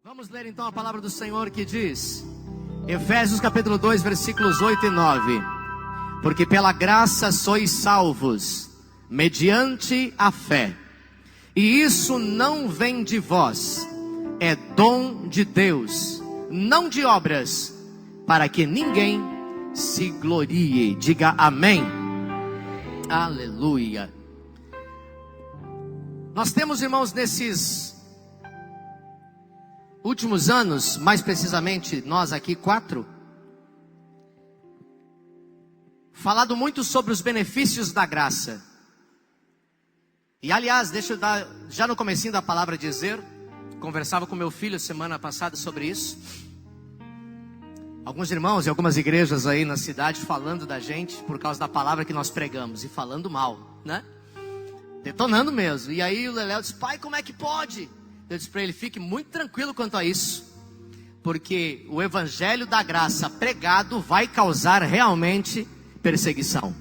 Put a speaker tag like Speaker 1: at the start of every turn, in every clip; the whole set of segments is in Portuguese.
Speaker 1: Vamos ler então a palavra do Senhor que diz, Efésios capítulo 2, versículos 8 e 9. Porque pela graça sois salvos, mediante a fé. E isso não vem de vós, é dom de Deus, não de obras, para que ninguém se glorie. Diga amém. Aleluia. Nós temos, irmãos, nesses últimos anos, mais precisamente nós aqui 4, falado muito sobre os benefícios da graça. E aliás, deixa eu dar, já no comecinho da palavra dizer, conversava com meu filho semana passada sobre isso. Alguns irmãos e algumas igrejas aí na cidade falando da gente por causa da palavra que nós pregamos e falando mal, né? Detonando mesmo. E aí o Leléo disse: pai, como é que pode? Eu disse para ele: fique muito tranquilo quanto a isso, porque o evangelho da graça pregado vai causar realmente perseguição.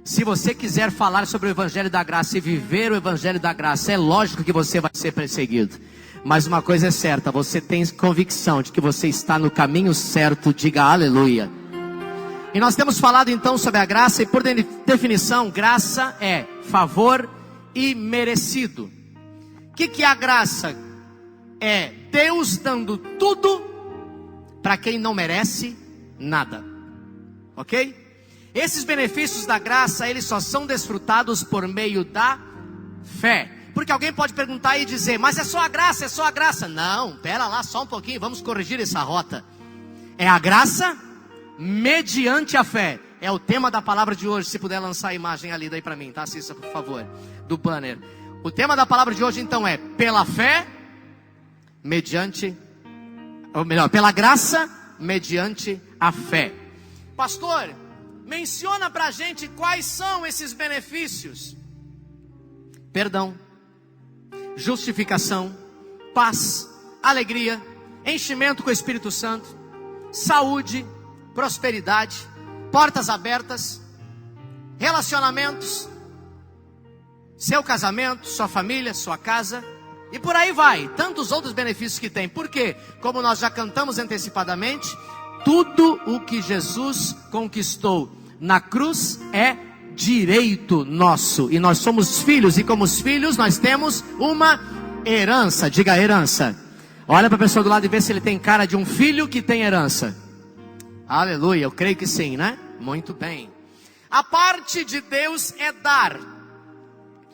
Speaker 1: Se você quiser falar sobre o evangelho da graça e viver o evangelho da graça, é lógico que você vai ser perseguido. Mas uma coisa é certa, você tem convicção de que você está no caminho certo, diga aleluia. E nós temos falado então sobre a graça, e por definição, graça é favor imerecido. O que é a graça? É Deus dando tudo para quem não merece nada, ok? Esses benefícios da graça, eles só são desfrutados por meio da fé. Porque alguém pode perguntar e dizer: mas é só a graça, é só a graça. Não, pera lá só um pouquinho, vamos corrigir essa rota. É a graça mediante a fé. É o tema da palavra de hoje. Se puder lançar a imagem ali daí para mim, tá? Assista, por favor, do banner. O tema da palavra de hoje então é pela fé mediante, ou melhor, pela graça mediante a fé. Pastor, menciona pra gente quais são esses benefícios. Perdão, justificação, paz, alegria, enchimento com o Espírito Santo, saúde, prosperidade, portas abertas, relacionamentos, seu casamento, sua família, sua casa, e por aí vai, tantos outros benefícios que tem. Por quê? Como nós já cantamos antecipadamente, tudo o que Jesus conquistou na cruz é direito nosso, e nós somos filhos, e como os filhos nós temos uma herança. Diga herança. Olha para a pessoa do lado e vê se ele tem cara de um filho que tem herança. Aleluia, eu creio que sim, né? Muito bem. A parte de Deus é dar,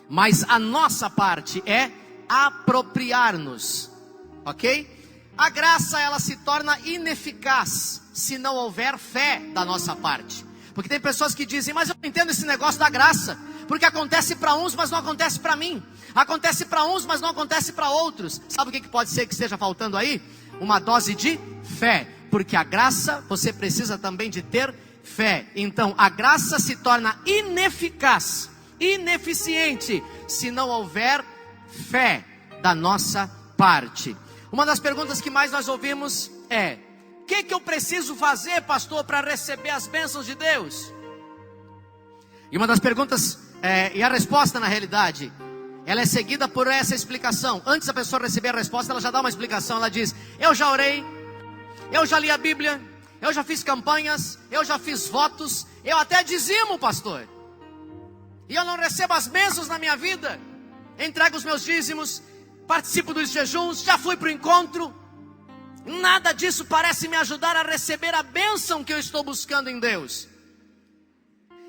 Speaker 1: mas a nossa parte é apropriar-nos, ok? A graça, ela se torna ineficaz se não houver fé da nossa parte. Porque tem pessoas que dizem: mas eu não entendo esse negócio da graça, porque acontece para uns, mas não acontece para mim. Acontece para uns, mas não acontece para outros. Sabe o que pode ser que esteja faltando aí? Uma dose de fé. Porque a graça, você precisa também de ter fé. Então a graça se torna ineficaz, ineficiente, se não houver fé da nossa parte. Uma das perguntas que mais nós ouvimos é: o que eu preciso fazer, pastor, para receber as bênçãos de Deus? E uma das perguntas, e a resposta na realidade, ela é seguida por essa explicação. Antes da pessoa receber a resposta, ela já dá uma explicação. Ela diz: eu já orei, eu já li a Bíblia, eu já fiz campanhas, eu já fiz votos, eu até dizimo, pastor, e eu não recebo as bênçãos na minha vida. Entrego os meus dízimos, participo dos jejuns, já fui para o encontro. Nada disso parece me ajudar a receber a bênção que eu estou buscando em Deus.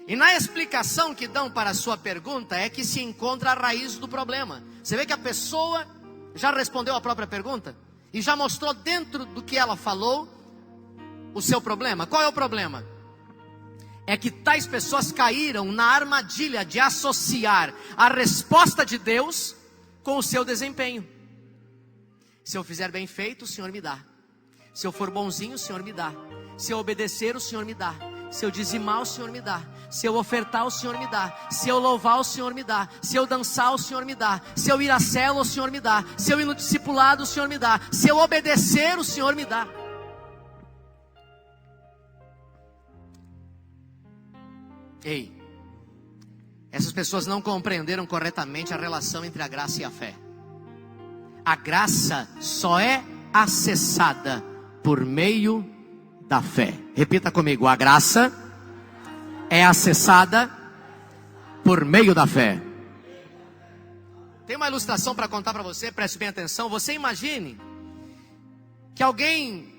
Speaker 1: E na explicação que dão para a sua pergunta é que se encontra a raiz do problema. Você vê que a pessoa já respondeu a própria pergunta e já mostrou dentro do que ela falou o seu problema. Qual é o problema? É que tais pessoas caíram na armadilha de associar a resposta de Deus com o seu desempenho. Se eu fizer bem feito, o Senhor me dá. Se eu for bonzinho, o Senhor me dá. Se eu obedecer, o Senhor me dá. Se eu dizimar, o Senhor me dá. Se eu ofertar, o Senhor me dá. Se eu louvar, o Senhor me dá. Se eu dançar, o Senhor me dá. Se eu ir à célula, o Senhor me dá. Se eu ir no discipulado, o Senhor me dá. Se eu obedecer, o Senhor me dá. Ei, essas pessoas não compreenderam corretamente a relação entre a graça e a fé. A graça só é acessada por meio da fé. Repita comigo: a graça é acessada por meio da fé. Tem uma ilustração para contar para você, preste bem atenção. Você imagine que alguém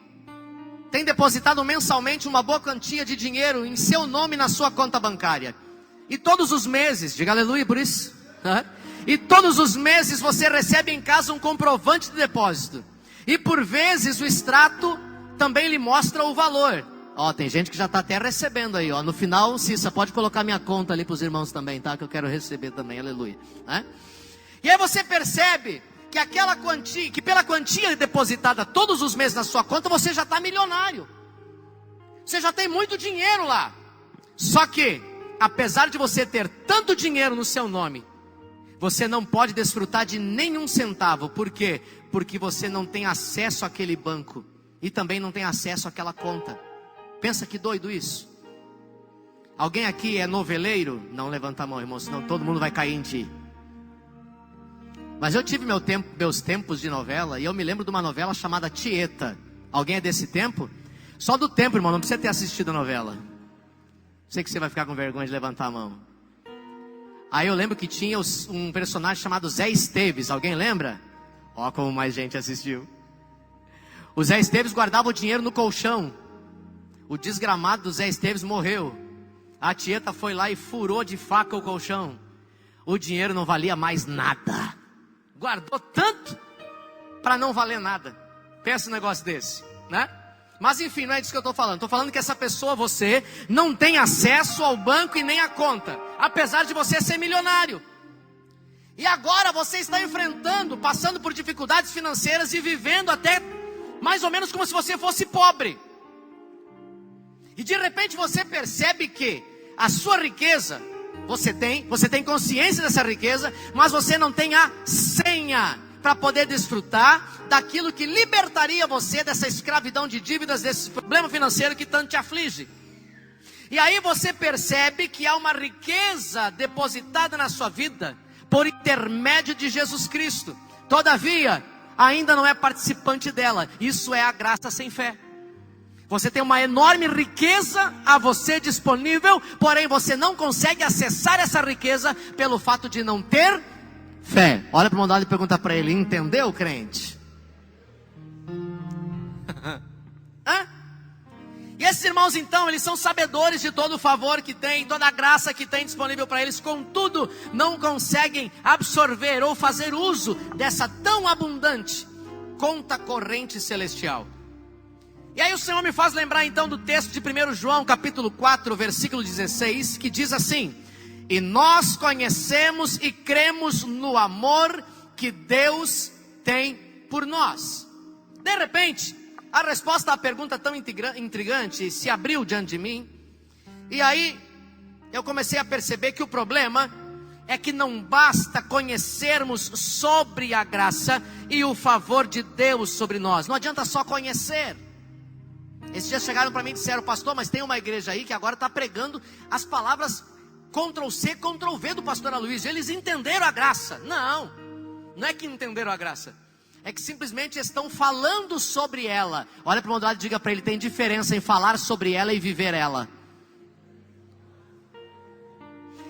Speaker 1: tem depositado mensalmente uma boa quantia de dinheiro em seu nome na sua conta bancária. E todos os meses, diga aleluia por isso, e todos os meses você recebe em casa um comprovante de depósito. E por vezes o extrato também lhe mostra o valor. Ó, tem gente que já está até recebendo aí, ó. No final, Cissa, pode colocar minha conta ali para os irmãos também, tá? Que eu quero receber também, aleluia. E aí você percebe que aquela quantia, que pela quantia depositada todos os meses na sua conta, você já está milionário. Você já tem muito dinheiro lá. Só que, apesar de você ter tanto dinheiro no seu nome, você não pode desfrutar de nenhum centavo. Por quê? Porque você não tem acesso àquele banco. E também não tem acesso àquela conta. Pensa que doido isso. Alguém aqui é noveleiro? Não levanta a mão, irmão, senão todo mundo vai cair em ti. Mas eu tive meus tempos de novela. E eu me lembro de uma novela chamada Tieta. Alguém é desse tempo? Só do tempo, irmão, não precisa ter assistido a novela. Sei que você vai ficar com vergonha de levantar a mão. Aí eu lembro que tinha um personagem chamado Zé Esteves. Alguém lembra? Ó, como mais gente assistiu. O Zé Esteves guardava o dinheiro no colchão. O desgramado do Zé Esteves morreu. A Tieta foi lá e furou de faca o colchão. O dinheiro não valia mais nada. Guardou tanto para não valer nada. Pensa um negócio desse, né? Mas enfim, não é disso que eu estou falando. Estou falando que essa pessoa, você, não tem acesso ao banco e nem à conta, apesar de você ser milionário. E agora você está enfrentando, passando por dificuldades financeiras e vivendo até mais ou menos como se você fosse pobre. E de repente você percebe que a sua riqueza, você tem consciência dessa riqueza, mas você não tem a senha para poder desfrutar daquilo que libertaria você dessa escravidão de dívidas, desse problema financeiro que tanto te aflige. E aí você percebe que há uma riqueza depositada na sua vida por intermédio de Jesus Cristo. Todavia, ainda não é participante dela. Isso é a graça sem fé. Você tem uma enorme riqueza a você disponível, porém você não consegue acessar essa riqueza pelo fato de não ter fé. Olha para o mandado e pergunta para ele: entendeu, crente? E esses irmãos então, eles são sabedores de todo o favor que tem, toda a graça que tem disponível para eles. Contudo, não conseguem absorver ou fazer uso dessa tão abundante conta corrente celestial. E aí o Senhor me faz lembrar então do texto de 1 João capítulo 4, versículo 16, que diz assim: e nós conhecemos e cremos no amor que Deus tem por nós. De repente, a resposta à pergunta tão intrigante se abriu diante de mim. E aí eu comecei a perceber que o problema é que não basta conhecermos sobre a graça e o favor de Deus sobre nós. Não adianta só conhecer. Esses dias chegaram para mim e disseram: pastor, mas tem uma igreja aí que agora está pregando as palavras Ctrl+C, Ctrl+V do pastor Aloysio. Eles entenderam a graça. Não é que entenderam a graça, é que simplesmente estão falando sobre ela. Olha para o mandado e diga para ele: tem diferença em falar sobre ela e viver ela.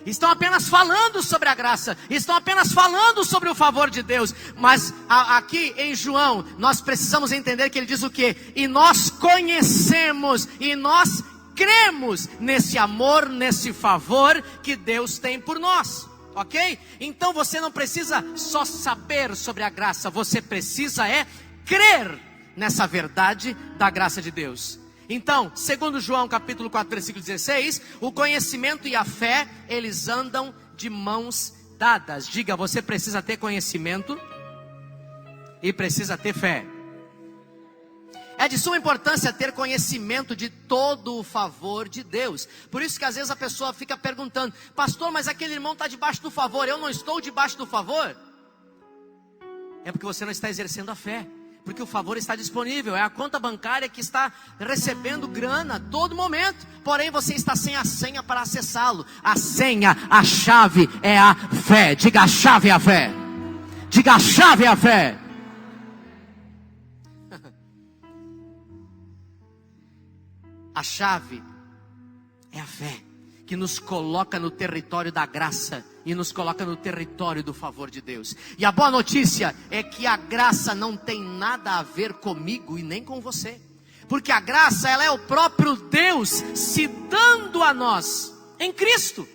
Speaker 1: Estão apenas falando sobre a graça, estão apenas falando sobre o favor de Deus. Mas aqui em João, nós precisamos entender que ele diz o quê? E nós conhecemos, e nós cremos nesse amor, nesse favor que Deus tem por nós. Ok? Então você não precisa só saber sobre a graça, você precisa crer nessa verdade da graça de Deus. Então, segundo João capítulo 4, versículo 16, o conhecimento e a fé, eles andam de mãos dadas. Diga, você precisa ter conhecimento e precisa ter fé. É de suma importância ter conhecimento de todo o favor de Deus. Por isso que às vezes a pessoa fica perguntando: pastor, mas aquele irmão está debaixo do favor, eu não estou debaixo do favor. É porque você não está exercendo a fé. Porque o favor está disponível, é a conta bancária que está recebendo grana a todo momento. Porém você está sem a senha para acessá-lo. A senha, a chave é a fé. Diga, a chave é a fé. Diga, a chave é a fé. A chave é a fé, que nos coloca no território da graça e nos coloca no território do favor de Deus. E a boa notícia é que a graça não tem nada a ver comigo e nem com você, porque a graça, ela é o próprio Deus se dando a nós em Cristo.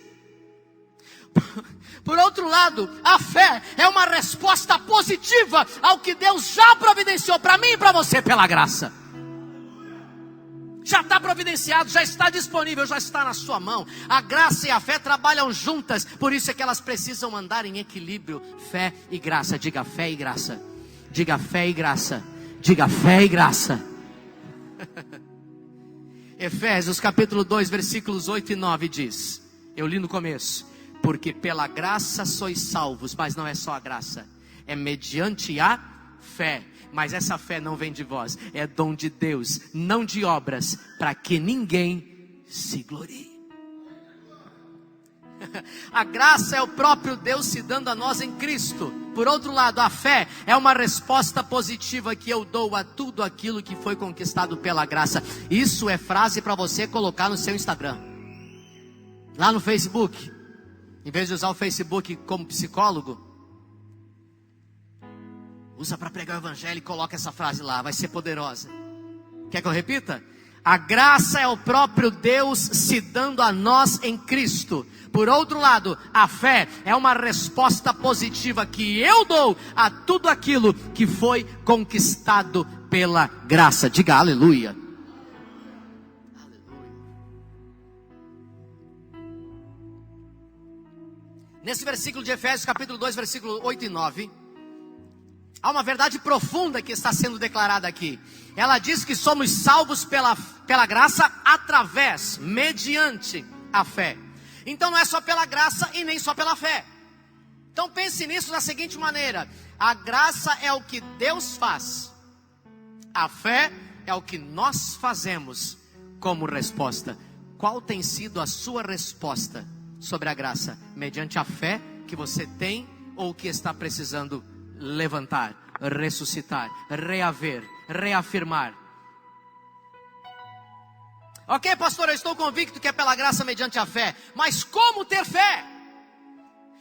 Speaker 1: Por outro lado, a fé é uma resposta positiva ao que Deus já providenciou para mim e para você pela graça. Já está providenciado, já está disponível, já está na sua mão. A graça e a fé trabalham juntas, por isso é que elas precisam andar em equilíbrio. Fé e graça, diga fé e graça. Diga fé e graça. Diga fé e graça. Efésios capítulo 2, versículos 8 e 9 diz, eu li no começo, porque pela graça sois salvos, mas não é só a graça, é mediante a fé. Mas essa fé não vem de vós, é dom de Deus, não de obras, para que ninguém se glorie. A graça é o próprio Deus se dando a nós em Cristo. Por outro lado, a fé é uma resposta positiva que eu dou a tudo aquilo que foi conquistado pela graça. Isso é frase para você colocar no seu Instagram, lá no Facebook. Em vez de usar o Facebook como psicólogo, usa para pregar o evangelho e coloca essa frase lá, vai ser poderosa. Quer que eu repita? A graça é o próprio Deus se dando a nós em Cristo. Por outro lado, a fé é uma resposta positiva que eu dou a tudo aquilo que foi conquistado pela graça. Diga aleluia. Aleluia. Nesse versículo de Efésios capítulo 2, versículo 8 e 9, há uma verdade profunda que está sendo declarada aqui. Ela diz que somos salvos pela graça através, mediante a fé. Então não é só pela graça e nem só pela fé. Então pense nisso da seguinte maneira: a graça é o que Deus faz, a fé é o que nós fazemos como resposta. Qual tem sido a sua resposta sobre a graça? Mediante a fé que você tem ou que está precisando levantar, ressuscitar, reaver, reafirmar. Ok, pastor, eu estou convicto que é pela graça mediante a fé. Mas como ter fé?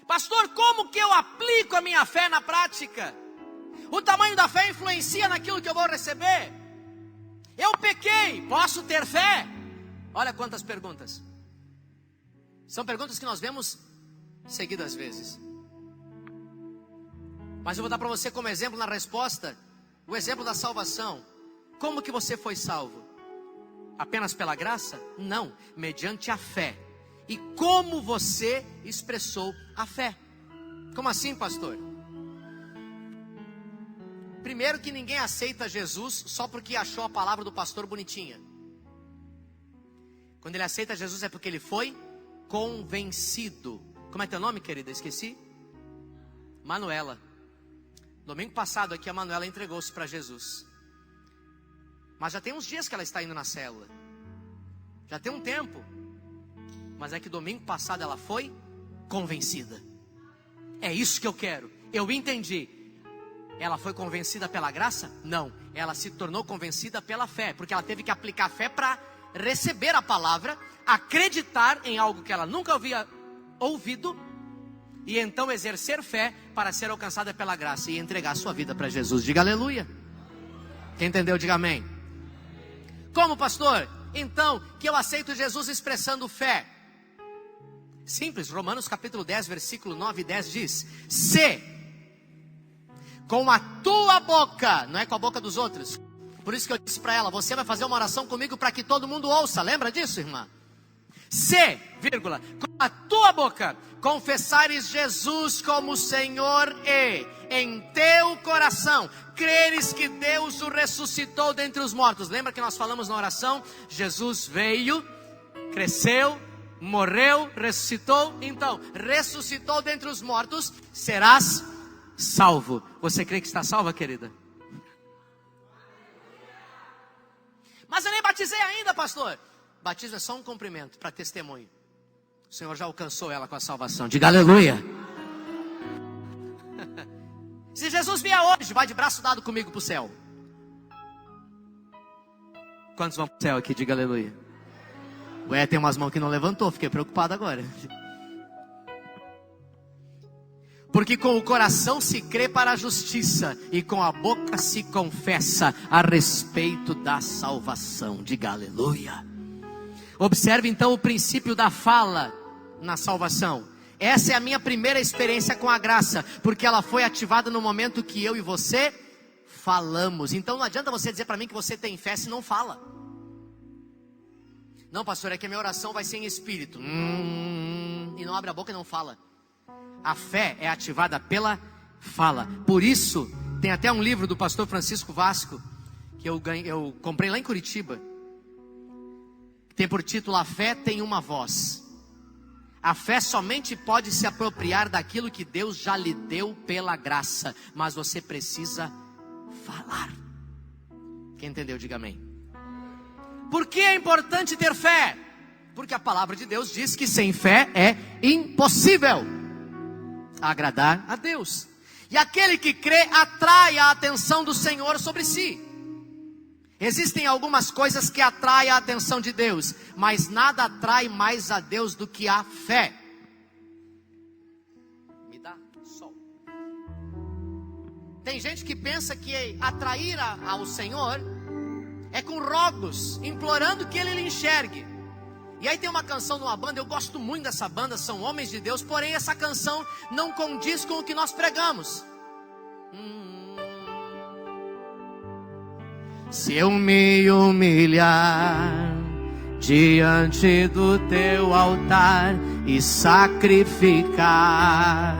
Speaker 1: Pastor, como que eu aplico a minha fé na prática? O tamanho da fé influencia naquilo que eu vou receber. Eu pequei, posso ter fé? Olha quantas perguntas. São perguntas que nós vemos seguidas vezes. Mas eu vou dar para você como exemplo na resposta, o exemplo da salvação. Como que você foi salvo? Apenas pela graça? Não, mediante a fé. E como você expressou a fé? Como assim, pastor? Primeiro que ninguém aceita Jesus só porque achou a palavra do pastor bonitinha. Quando ele aceita Jesus é porque ele foi convencido. Como é teu nome, querida? Esqueci? Manuela. Domingo passado aqui a Manuela entregou-se para Jesus. Mas já tem uns dias que ela está indo na célula. Já tem um tempo. Mas é que domingo passado ela foi convencida. É isso que eu quero. Eu entendi. Ela foi convencida pela graça? Não. Ela se tornou convencida pela fé. Porque ela teve que aplicar a fé para receber a palavra, acreditar em algo que ela nunca havia ouvido, e então exercer fé para ser alcançada pela graça e entregar a sua vida para Jesus. Diga aleluia. Quem entendeu, diga amém. Como, pastor? Então, que eu aceito Jesus expressando fé. Simples, Romanos capítulo 10, versículo 9 e 10 diz: se com a tua boca, não é com a boca dos outros. Por isso que eu disse para ela, você vai fazer uma oração comigo para que todo mundo ouça. Lembra disso, irmã? Se, vírgula, com a tua boca confessares Jesus como Senhor e em teu coração creres que Deus o ressuscitou dentre os mortos. Lembra que nós falamos na oração? Jesus veio, cresceu, morreu, ressuscitou. Então, ressuscitou dentre os mortos, serás salvo. Você crê que está salva, querida? Mas eu nem batizei ainda, pastor. Batismo é só um cumprimento para testemunho. O Senhor já alcançou ela com a salvação. Diga aleluia. Se Jesus vier hoje, vai de braço dado comigo para o céu. Quantos vão para o céu aqui? Diga aleluia. Ué, tem umas mãos que não levantou, fiquei preocupado agora. Porque com o coração se crê para a justiça, e com a boca se confessa a respeito da salvação. Diga aleluia. Observe então o princípio da fala na salvação. Essa é a minha primeira experiência com a graça, porque ela foi ativada no momento que eu e você falamos. Então não adianta você dizer para mim que você tem fé se não fala. Não, pastor, é que a minha oração vai ser em espírito. E não abre a boca e não fala. A fé é ativada pela fala. Por isso, tem até um livro do pastor Francisco Vasco, que eu comprei lá em Curitiba. Tem por título: A Fé Tem Uma Voz. A fé somente pode se apropriar daquilo que Deus já lhe deu pela graça. Mas você precisa falar. Quem entendeu, diga amém. Por que é importante ter fé? Porque a palavra de Deus diz que sem fé é impossível agradar a Deus. E aquele que crê atrai a atenção do Senhor sobre si. Existem algumas coisas que atraem a atenção de Deus, mas nada atrai mais a Deus do que a fé. Me dá sol. Tem gente que pensa que atrair ao Senhor é com rogos, implorando que Ele lhe enxergue. E aí tem uma canção de uma banda, eu gosto muito dessa banda, são homens de Deus, porém essa canção não condiz com o que nós pregamos. Se eu me humilhar diante do teu altar e sacrificar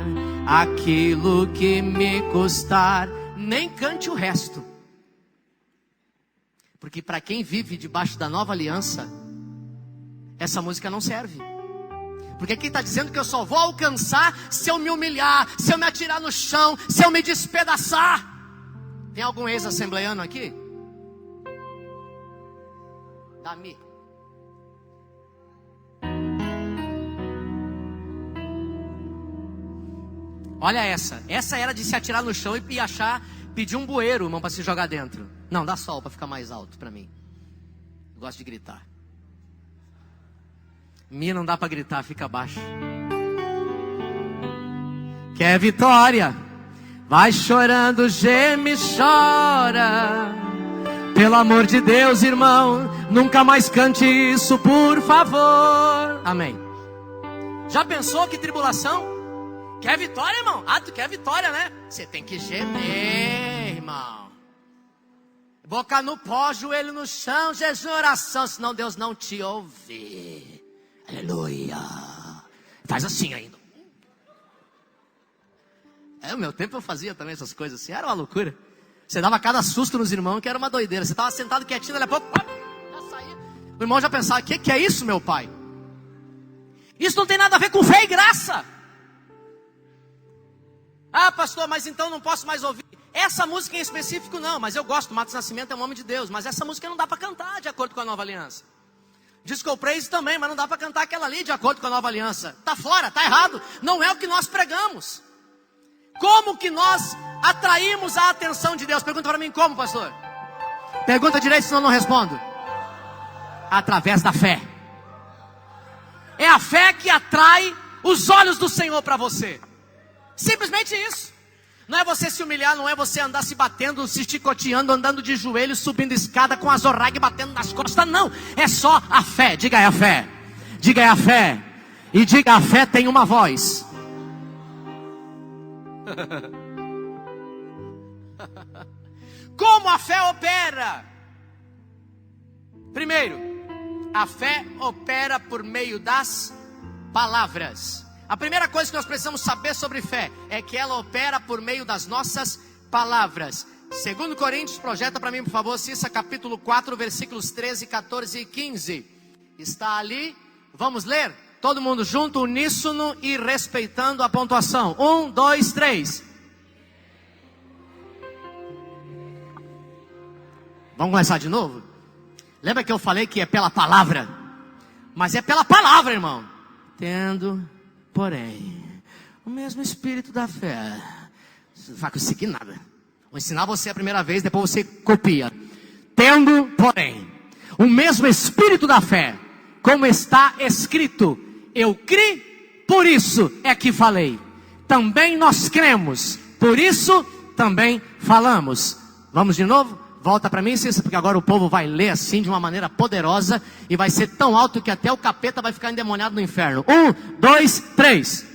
Speaker 1: aquilo que me custar, nem cante o resto. Porque para quem vive debaixo da nova aliança, essa música não serve. Porque aqui está dizendo que eu só vou alcançar se eu me humilhar, se eu me atirar no chão, se eu me despedaçar. Tem algum ex-assembleiano aqui? Dami. Olha essa. Essa era de se atirar no chão e achar, pedir um bueiro, irmão, para se jogar dentro. Não, dá sol para ficar mais alto para mim. Eu gosto de gritar. Minha não dá para gritar, fica baixo. Quer vitória? Vai chorando, geme, chora. Pelo amor de Deus, irmão, nunca mais cante isso, por favor. Amém. Já pensou que tribulação? Quer vitória, irmão? Ah, tu quer vitória, né? Você tem que gemer, irmão. Boca no pó, joelho no chão, jejum, oração, senão Deus não te ouve. Aleluia. Faz assim ainda. No meu tempo eu fazia também essas coisas assim, era uma loucura. Você dava cada susto nos irmãos que era uma doideira. Você estava sentado quietinho, daqui a pouco já saía. O irmão já pensava: o que é isso, meu pai? Isso não tem nada a ver com fé e graça. Ah, pastor, mas então não posso mais ouvir. Essa música em específico não, mas eu gosto. Matos Nascimento é um homem de Deus. Mas essa música não dá para cantar de acordo com a nova aliança. Disco Praise também, mas não dá para cantar aquela ali de acordo com a nova aliança. Está fora, está errado. Não é o que nós pregamos. Como que nós atraímos a atenção de Deus? Pergunta para mim como, pastor? Pergunta direito, senão eu não respondo. Através da fé. É a fé que atrai os olhos do Senhor para você. Simplesmente isso. Não é você se humilhar, não é você andar se batendo, se chicoteando, andando de joelhos, subindo escada com a zorrague batendo nas costas, não. É só a fé. Diga é a fé. Diga é a fé. E diga: a fé tem uma voz. Como a fé opera? Primeiro, a fé opera por meio das palavras. A primeira coisa que nós precisamos saber sobre fé é que ela opera por meio das nossas palavras. 2 Coríntios, projeta para mim por favor, Cissa, capítulo 4, versículos 13, 14 e 15. Está ali, vamos ler? Todo mundo junto, uníssono e respeitando a pontuação. 1, 2, 3. Vamos começar de novo? Lembra que eu falei que é pela palavra? Mas é pela palavra, irmão. Tendo, porém, o mesmo espírito da fé. Não vai conseguir nada. Vou ensinar você a primeira vez, depois você copia. Tendo, porém, O mesmo espírito da fé, como está escrito, eu criei, por isso é que falei. Também nós cremos, por isso também falamos. Vamos de novo? Volta para mim, Cícero, porque agora o povo vai ler assim de uma maneira poderosa e vai ser tão alto que até o capeta vai ficar endemoniado no inferno. 1, 2, 3.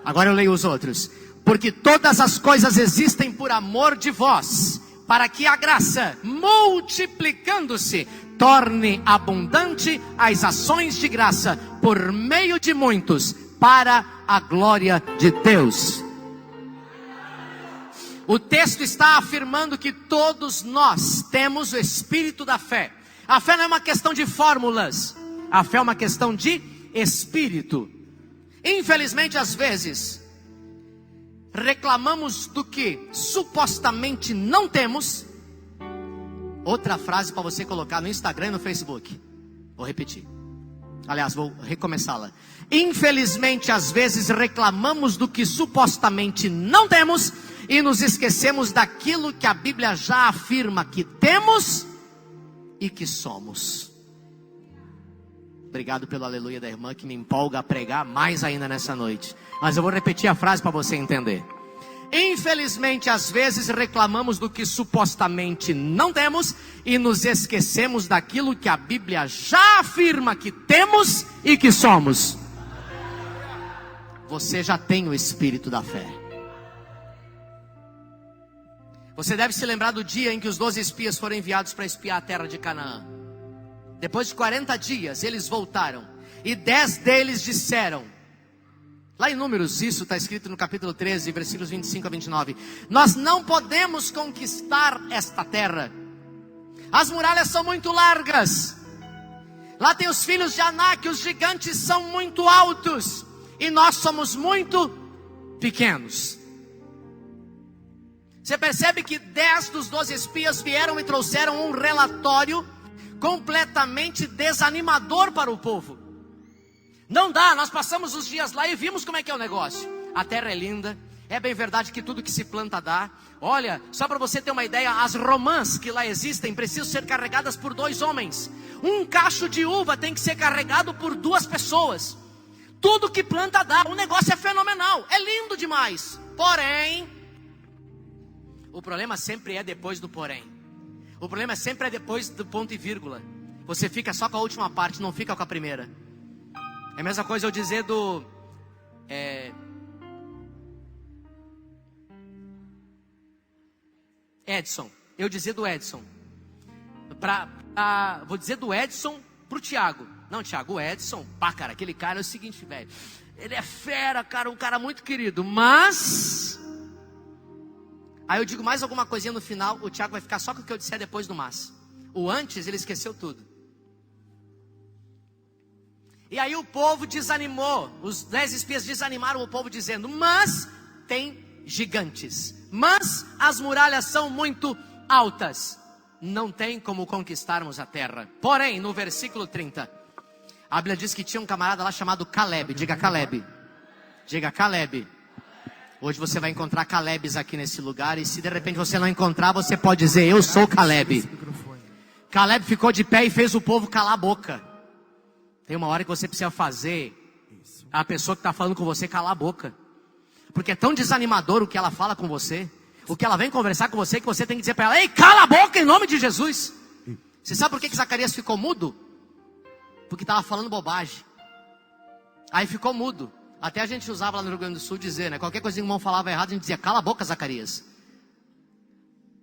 Speaker 1: Agora eu leio os outros. Porque todas as coisas existem por amor de vós, para que a graça, multiplicando-se, torne abundante as ações de graça, por meio de muitos, para a glória de Deus. O texto está afirmando que todos nós temos o espírito da fé. A fé não é uma questão de fórmulas, a fé é uma questão de espírito. Infelizmente, às vezes, reclamamos do que supostamente não temos. Outra frase para você colocar no Instagram e no Facebook. Vou repetir. Aliás, vou recomeçá-la. Infelizmente, às vezes reclamamos do que supostamente não temos e nos esquecemos daquilo que a Bíblia já afirma que temos e que somos. Obrigado pelo aleluia da irmã, que me empolga a pregar mais ainda nessa noite. Mas eu vou repetir a frase para você entender. Infelizmente, às vezes reclamamos do que supostamente não temos e nos esquecemos daquilo que a Bíblia já afirma que temos e que somos. Você já tem o espírito da fé. Você deve se lembrar do dia em que os 12 espias foram enviados para espiar a terra de Canaã. Depois de 40 dias, eles voltaram. E 10 deles disseram, lá em Números, isso está escrito no capítulo 13, versículos 25 a 29. Nós não podemos conquistar esta terra. As muralhas são muito largas. Lá tem os filhos de Anak, os gigantes são muito altos. E nós somos muito pequenos. Você percebe que 10 dos 12 espias vieram e trouxeram um relatório completamente desanimador para o povo. Não dá, nós passamos os dias lá e vimos como é que é o negócio. A terra é linda, é bem verdade que tudo que se planta dá. Olha, só para você ter uma ideia, as romãs que lá existem precisam ser carregadas por 2 homens. Um cacho de uva tem que ser carregado por 2 pessoas. Tudo que planta dá, o negócio é fenomenal, é lindo demais. Porém, o problema sempre é depois do porém. O problema sempre é depois do ponto e vírgula. Você fica só com a última parte, não fica com a primeira. É a mesma coisa eu dizer do... Edson. Eu dizer do Edson. Vou dizer do Edson pro Thiago. Não, Thiago, o Edson, pá, cara, aquele cara é o seguinte, velho. Ele é fera, cara, um cara muito querido. Mas... aí eu digo mais alguma coisinha no final, o Thiago vai ficar só com o que eu disser depois do mas. O antes, ele esqueceu tudo. E aí o povo desanimou, os 10 espias desanimaram o povo dizendo, mas tem gigantes, mas as muralhas são muito altas, não tem como conquistarmos a terra. Porém, no versículo 30, a Bíblia diz que tinha um camarada lá chamado Caleb. Diga Caleb. Diga Caleb. Hoje você vai encontrar Calebes aqui nesse lugar. E se de repente você não encontrar, você pode dizer, eu sou Caleb. Caleb ficou de pé e fez o povo calar a boca. Tem uma hora que você precisa fazer a pessoa que está falando com você calar a boca. Porque é tão desanimador o que ela fala com você, o que ela vem conversar com você, que você tem que dizer para ela, ei, cala a boca em nome de Jesus. Você sabe por que Zacarias ficou mudo? Porque estava falando bobagem. Aí ficou mudo. Até a gente usava lá no Rio Grande do Sul dizer, né? Qualquer coisa que o irmão falava errado, a gente dizia, cala a boca, Zacarias.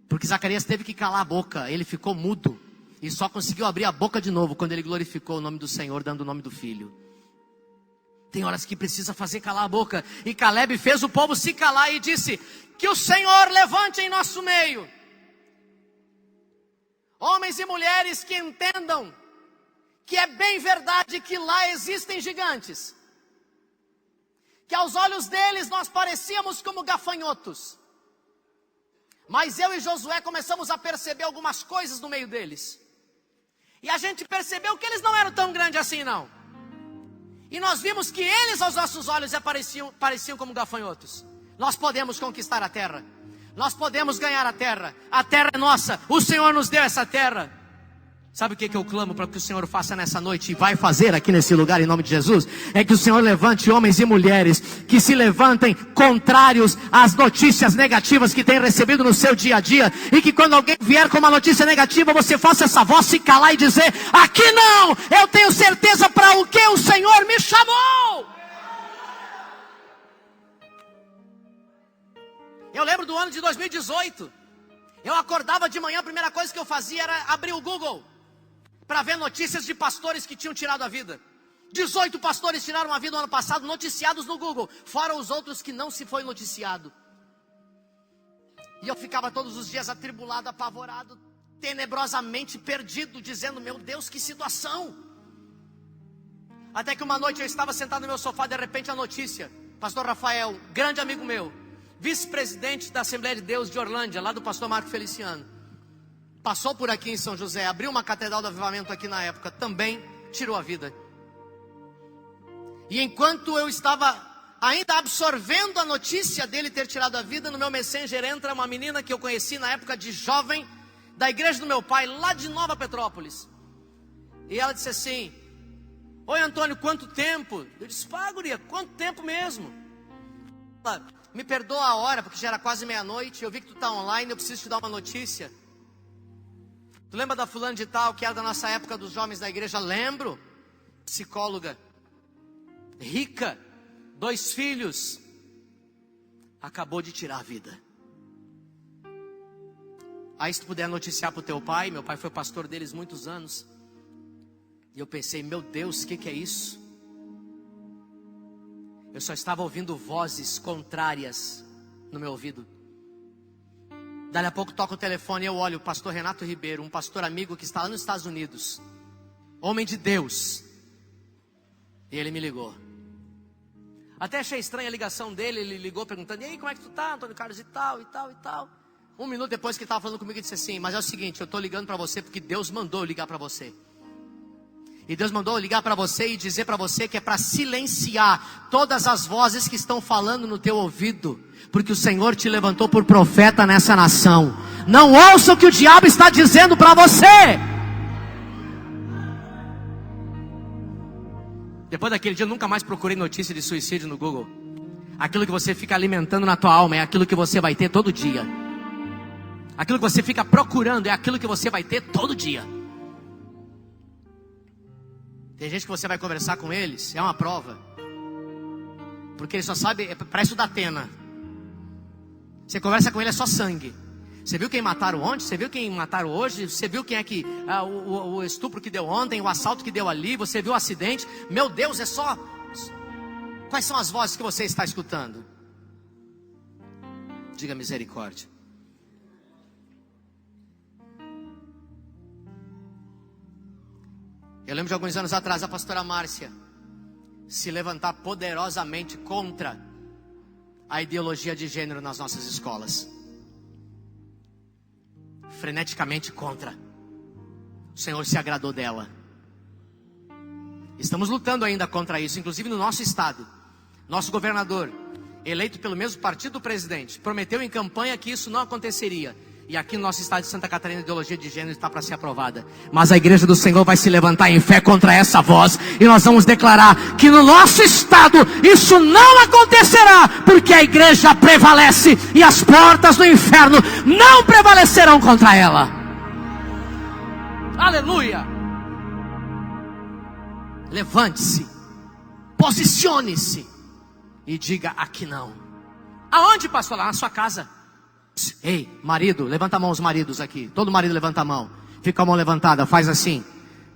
Speaker 1: Porque Zacarias teve que calar a boca, ele ficou mudo. E só conseguiu abrir a boca de novo quando ele glorificou o nome do Senhor, dando o nome do Filho. Tem horas que precisa fazer calar a boca. E Caleb fez o povo se calar e disse, que o Senhor levante em nosso meio homens e mulheres que entendam que é bem verdade que lá existem gigantes. Que aos olhos deles nós parecíamos como gafanhotos. Mas eu e Josué começamos a perceber algumas coisas no meio deles. E a gente percebeu que eles não eram tão grandes assim, não. E nós vimos que eles, aos nossos olhos, pareciam como gafanhotos. Nós podemos conquistar a terra. Nós podemos ganhar a terra. A terra é nossa. O Senhor nos deu essa terra. Sabe o que eu clamo para que o Senhor faça nessa noite e vai fazer aqui nesse lugar em nome de Jesus? É que o Senhor levante homens e mulheres que se levantem contrários às notícias negativas que tem recebido no seu dia a dia. E que quando alguém vier com uma notícia negativa, você faça essa voz se calar e dizer: aqui não, eu tenho certeza para o que o Senhor me chamou. Eu lembro do ano de 2018. Eu acordava de manhã, a primeira coisa que eu fazia era abrir o Google para ver notícias de pastores que tinham tirado a vida. 18 pastores tiraram a vida no ano passado, noticiados no Google, fora os outros que não se foi noticiado. E eu ficava todos os dias atribulado, apavorado, tenebrosamente perdido, dizendo: meu Deus, que situação. Até que uma noite eu estava sentado no meu sofá, de repente a notícia: pastor Rafael, grande amigo meu, vice-presidente da Assembleia de Deus de Orlândia, lá do pastor Marco Feliciano, passou por aqui em São José, abriu uma catedral do avivamento aqui na época, também tirou a vida. E enquanto eu estava ainda absorvendo a notícia dele ter tirado a vida, no meu Messenger entra uma menina que eu conheci na época de jovem, da igreja do meu pai, lá de Nova Petrópolis. E ela disse assim: oi Antônio, quanto tempo? Eu disse: pá, guria, quanto tempo mesmo? Ela: me perdoa a hora, porque já era quase meia-noite, eu vi que tu está online, eu preciso te dar uma notícia. Tu lembra da fulana de tal, que era da nossa época dos jovens da igreja? Lembro. Psicóloga, rica, 2 filhos, acabou de tirar a vida. Aí se tu puder noticiar para o teu pai, meu pai foi pastor deles muitos anos. E eu pensei: meu Deus, o que é isso? Eu só estava ouvindo vozes contrárias no meu ouvido. Dali a pouco toca o telefone e eu olho o pastor Renato Ribeiro, um pastor amigo que está lá nos Estados Unidos, homem de Deus. E ele me ligou. Até achei estranha a ligação dele. Ele ligou perguntando: e aí, como é que tu tá, Antônio Carlos, e tal, e tal, e tal. 1 minuto depois que ele estava falando comigo, ele disse assim: mas é o seguinte, eu estou ligando para você porque Deus mandou eu ligar para você. E Deus mandou eu ligar para você e dizer para você que é para silenciar todas as vozes que estão falando no teu ouvido, porque o Senhor te levantou por profeta nessa nação. Não ouça o que o diabo está dizendo para você. Depois daquele dia eu nunca mais procurei notícia de suicídio no Google. Aquilo que você fica alimentando na tua alma é aquilo que você vai ter todo dia. Aquilo que você fica procurando é aquilo que você vai ter todo dia. Tem gente que você vai conversar com eles, é uma prova, porque ele só sabe, parece o da Atena. Você conversa com ele, é só sangue. Você viu quem mataram ontem? Você viu quem mataram hoje? Você viu quem é que o estupro que deu ontem, o assalto que deu ali? Você viu o acidente? Meu Deus, é só... Quais são as vozes que você está escutando? Diga misericórdia. Eu lembro de alguns anos atrás a pastora Márcia se levantar poderosamente contra a ideologia de gênero nas nossas escolas. Freneticamente contra. O Senhor se agradou dela. Estamos lutando ainda contra isso, inclusive no nosso estado. Nosso governador, eleito pelo mesmo partido do presidente, prometeu em campanha que isso não aconteceria. E aqui no nosso estado de Santa Catarina, a ideologia de gênero está para ser aprovada. Mas a igreja do Senhor vai se levantar em fé contra essa voz. E nós vamos declarar que no nosso estado isso não acontecerá. Porque a igreja prevalece e as portas do inferno não prevalecerão contra ela. Aleluia! Levante-se, posicione-se e diga: aqui não. Aonde, pastor? Lá na sua casa. Ei, marido, levanta a mão os maridos aqui. Todo marido levanta a mão. Fica com a mão levantada, faz assim.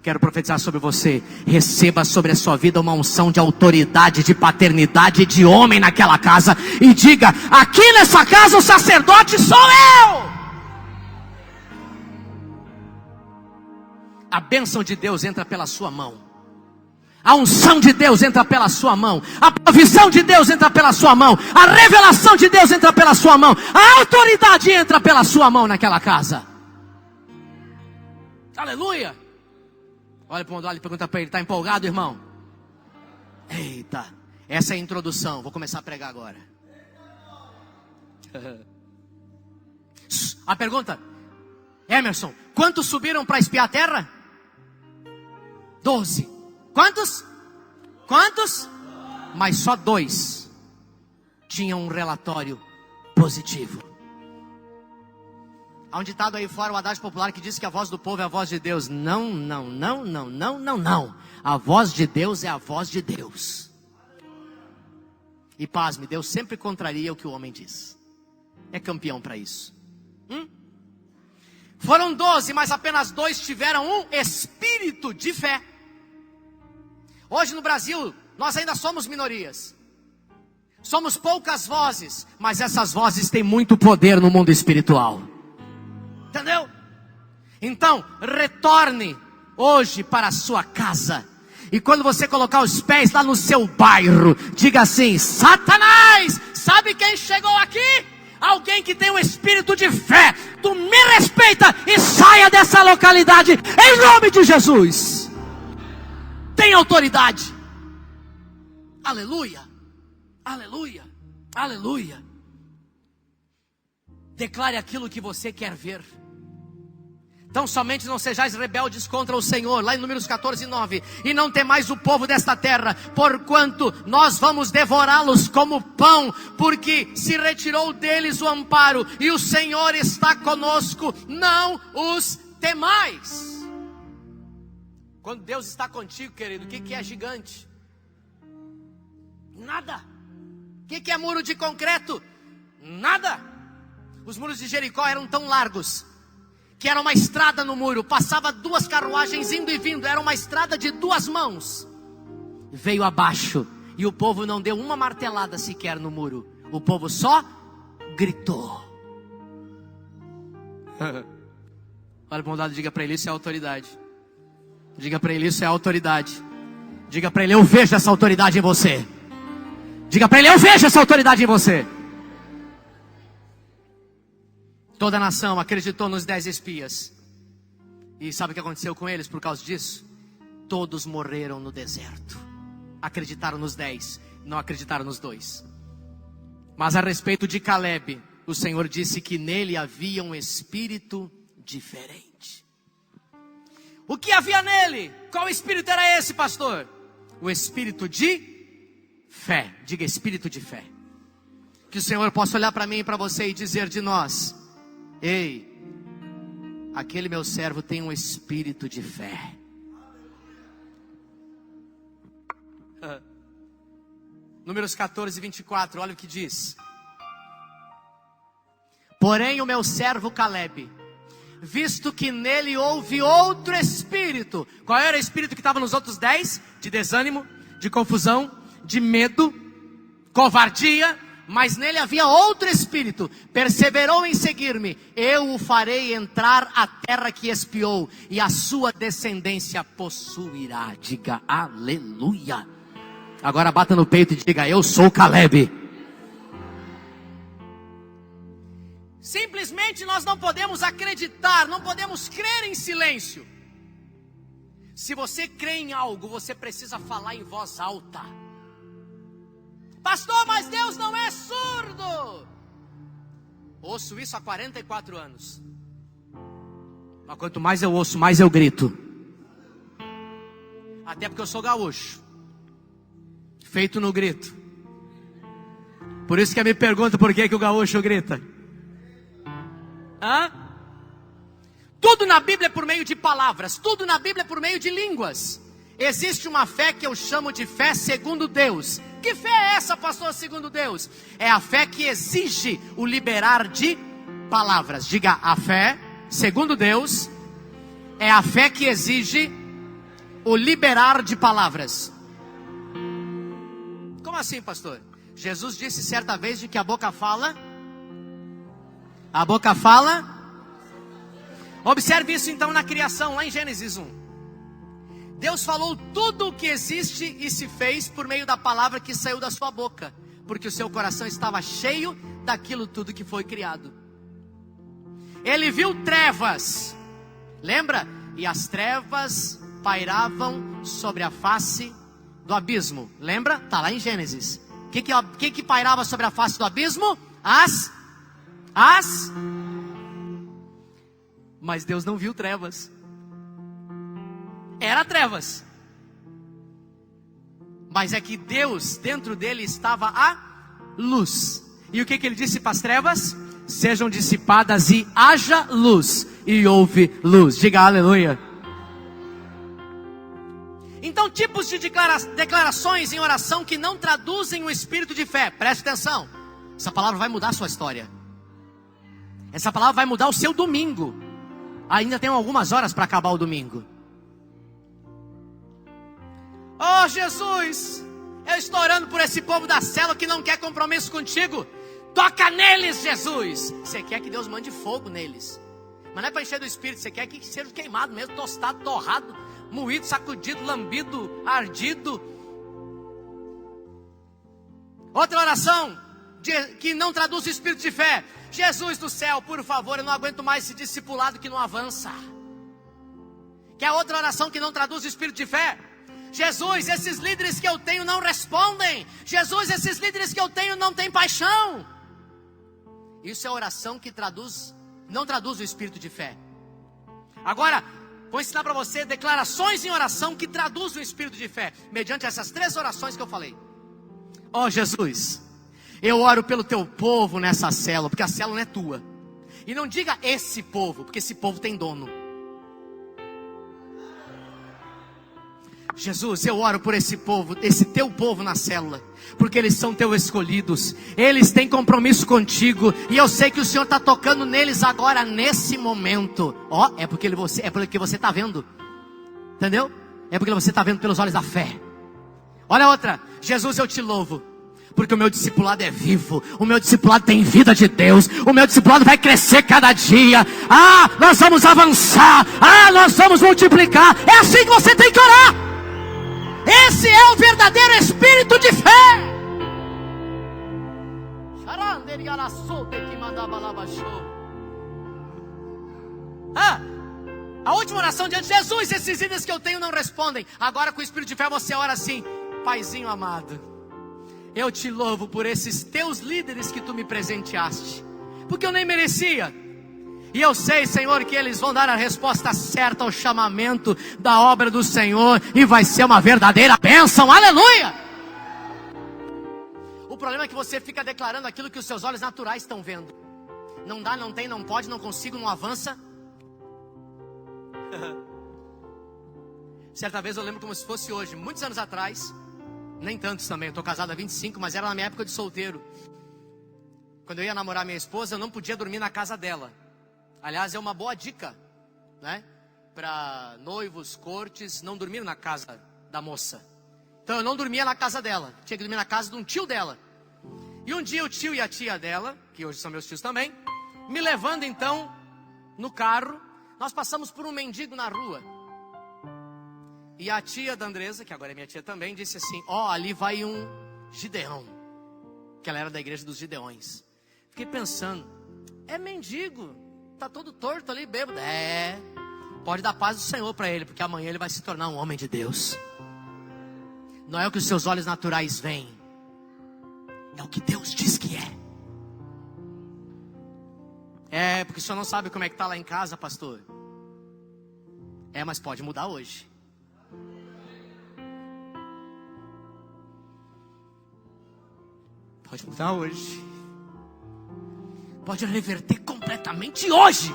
Speaker 1: Quero profetizar sobre você. Receba sobre a sua vida uma unção de autoridade, de paternidade, de homem naquela casa. E diga: aqui nessa casa o sacerdote sou eu. A bênção de Deus entra pela sua mão. A unção de Deus entra pela sua mão. A provisão de Deus entra pela sua mão. A revelação de Deus entra pela sua mão. A autoridade entra pela sua mão naquela casa. Aleluia. Olha para o Mondoli e pergunta para ele, está empolgado, irmão? Eita, essa é a introdução, vou começar a pregar agora. A pergunta, Emerson, quantos subiram para espiar a terra? 12. Quantos? Mas só 2 tinham um relatório positivo. Há um ditado aí fora, o adágio popular, que diz que a voz do povo é a voz de Deus. Não. A voz de Deus é a voz de Deus. E pasme, Deus sempre contraria o que o homem diz. É campeão para isso. Foram 12, mas apenas 2 tiveram um espírito de fé. Hoje no Brasil, nós ainda somos minorias. Somos poucas vozes, mas essas vozes têm muito poder no mundo espiritual. Entendeu? Então, retorne hoje para a sua casa. E quando você colocar os pés lá no seu bairro, diga assim: Satanás, sabe quem chegou aqui? Alguém que tem um espírito de fé. Tu me respeita e saia dessa localidade, em nome de Jesus. Tem autoridade. Aleluia, aleluia, aleluia. Declare aquilo que você quer ver. Então somente não sejais rebeldes contra o Senhor, lá em Números 14:9, e não temais o povo desta terra, porquanto nós vamos devorá-los como pão, porque se retirou deles o amparo, e o Senhor está conosco, não os temais. Quando Deus está contigo, querido, o que é gigante? Nada. O que é muro de concreto? Nada. Os muros de Jericó eram tão largos que era uma estrada no muro, passava 2 carruagens indo e vindo, era uma estrada de 2 mãos. Veio abaixo, e o povo não deu uma martelada sequer no muro, o povo só gritou. Olha para o lado, diga para ele, isso é autoridade. Diga para ele, isso é autoridade. Diga para ele, eu vejo essa autoridade em você. Diga para ele, eu vejo essa autoridade em você. Toda a nação acreditou nos 10 espias. E sabe o que aconteceu com eles por causa disso? Todos morreram no deserto. Acreditaram nos 10, não acreditaram nos 2. Mas a respeito de Caleb, o Senhor disse que nele havia um espírito diferente. O que havia nele? Qual espírito era esse, pastor? O espírito de fé. Diga, espírito de fé. Que o Senhor possa olhar para mim e para você e dizer de nós: ei, aquele meu servo tem um espírito de fé. Números 14:24, olha o que diz. Porém o meu servo Caleb, visto que nele houve outro espírito. Qual era o espírito que estava nos outros 10? De desânimo, de confusão, de medo, covardia. Mas nele havia outro espírito, perseverou em seguir-me, eu o farei entrar à terra que espiou, e a sua descendência possuirá. Diga aleluia. Agora bata no peito e diga, eu sou Caleb. Simplesmente nós não podemos acreditar, não podemos crer em silêncio. Se você crê em algo, você precisa falar em voz alta. Pastor, mas Deus não é surdo. Ouço isso há 44 anos. Mas quanto mais eu ouço, mais eu grito. Até porque eu sou gaúcho, feito no grito. Por isso que me pergunta por que o gaúcho grita. Hã? Tudo na Bíblia é por meio de palavras. Tudo na Bíblia é por meio de línguas. Existe uma fé que eu chamo de fé segundo Deus. Que fé é essa, pastor, segundo Deus? É a fé que exige o liberar de palavras. Diga, a fé, segundo Deus, é a fé que exige o liberar de palavras. Como assim, pastor? Jesus disse certa vez de que a boca fala. A boca fala. Observe isso então na criação, lá em Gênesis 1. Deus falou tudo o que existe e se fez por meio da palavra que saiu da sua boca, porque o seu coração estava cheio daquilo tudo que foi criado. Ele viu trevas, lembra? E as trevas pairavam sobre a face do abismo. Lembra? Está lá em Gênesis. O que pairava sobre a face do abismo? Mas Deus não viu trevas. Era trevas. Mas é que Deus, dentro dele estava a luz. E o que ele disse para as trevas? Sejam dissipadas e haja luz. E houve luz. Diga aleluia. Então, tipos de declarações em oração que não traduzem o espírito de fé. Preste atenção. Essa palavra vai mudar a sua história. Essa palavra vai mudar o seu domingo. Ainda tem algumas horas para acabar o domingo. Oh Jesus, eu estou orando por esse povo da célula que não quer compromisso contigo. Toca neles, Jesus. Você quer que Deus mande fogo neles. Mas não é para encher do espírito, você quer que seja queimado mesmo, tostado, torrado, moído, sacudido, lambido, ardido. Outra oração que não traduz o espírito de fé. Jesus do céu, por favor, eu não aguento mais esse discipulado que não avança. Que é outra oração que não traduz o espírito de fé. Jesus, esses líderes que eu tenho não respondem. Jesus, esses líderes que eu tenho não têm paixão. Isso é oração que não traduz o espírito de fé. Agora, vou ensinar para você declarações em oração que traduzem o espírito de fé, mediante essas 3 orações que eu falei. Oh Jesus, eu oro pelo teu povo nessa célula, porque a célula não é tua. E não diga esse povo, porque esse povo tem dono. Jesus, eu oro por esse povo, esse teu povo na célula, porque eles são teus escolhidos, eles têm compromisso contigo, e eu sei que o Senhor está tocando neles agora, nesse momento. Ó, é porque você está vendo, entendeu? É porque você está vendo pelos olhos da fé. Olha outra. Jesus, eu te louvo, porque o meu discipulado é vivo, o meu discipulado tem vida de Deus, o meu discipulado vai crescer cada dia. Nós vamos avançar, nós vamos multiplicar. É assim que você tem que orar. Esse é o verdadeiro espírito de fé. A última oração diante de Jesus, esses líderes que eu tenho não respondem. Agora com o espírito de fé você ora assim: Paizinho amado, eu te louvo por esses teus líderes que tu me presenteaste, porque eu nem merecia. E eu sei, Senhor, que eles vão dar a resposta certa ao chamamento da obra do Senhor, e vai ser uma verdadeira bênção, aleluia! O problema é que você fica declarando aquilo que os seus olhos naturais estão vendo. Não dá, não tem, não pode, não consigo, não avança. Certa vez eu lembro como se fosse hoje, muitos anos atrás, nem tantos também, eu estou casado há 25, mas era na minha época de solteiro. Quando eu ia namorar minha esposa, eu não podia dormir na casa dela. Aliás, é uma boa dica, né? Para noivos, cortes, não dormir na casa da moça. Então eu não dormia na casa dela, tinha que dormir na casa de um tio dela. E um dia o tio e a tia dela, que hoje são meus tios também, me levando então no carro, nós passamos por um mendigo na rua. E a tia da Andresa, que agora é minha tia também, disse assim: ali vai um Gideão. Que ela era da igreja dos Gideões. Fiquei pensando, é mendigo, tá todo torto ali, bêbado. Pode dar paz do Senhor para ele, porque amanhã ele vai se tornar um homem de Deus. Não é o que os seus olhos naturais veem, é o que Deus diz que é. Porque o senhor não sabe como é que está lá em casa, pastor. Mas pode mudar hoje. Pode mudar hoje. Pode reverter completamente hoje.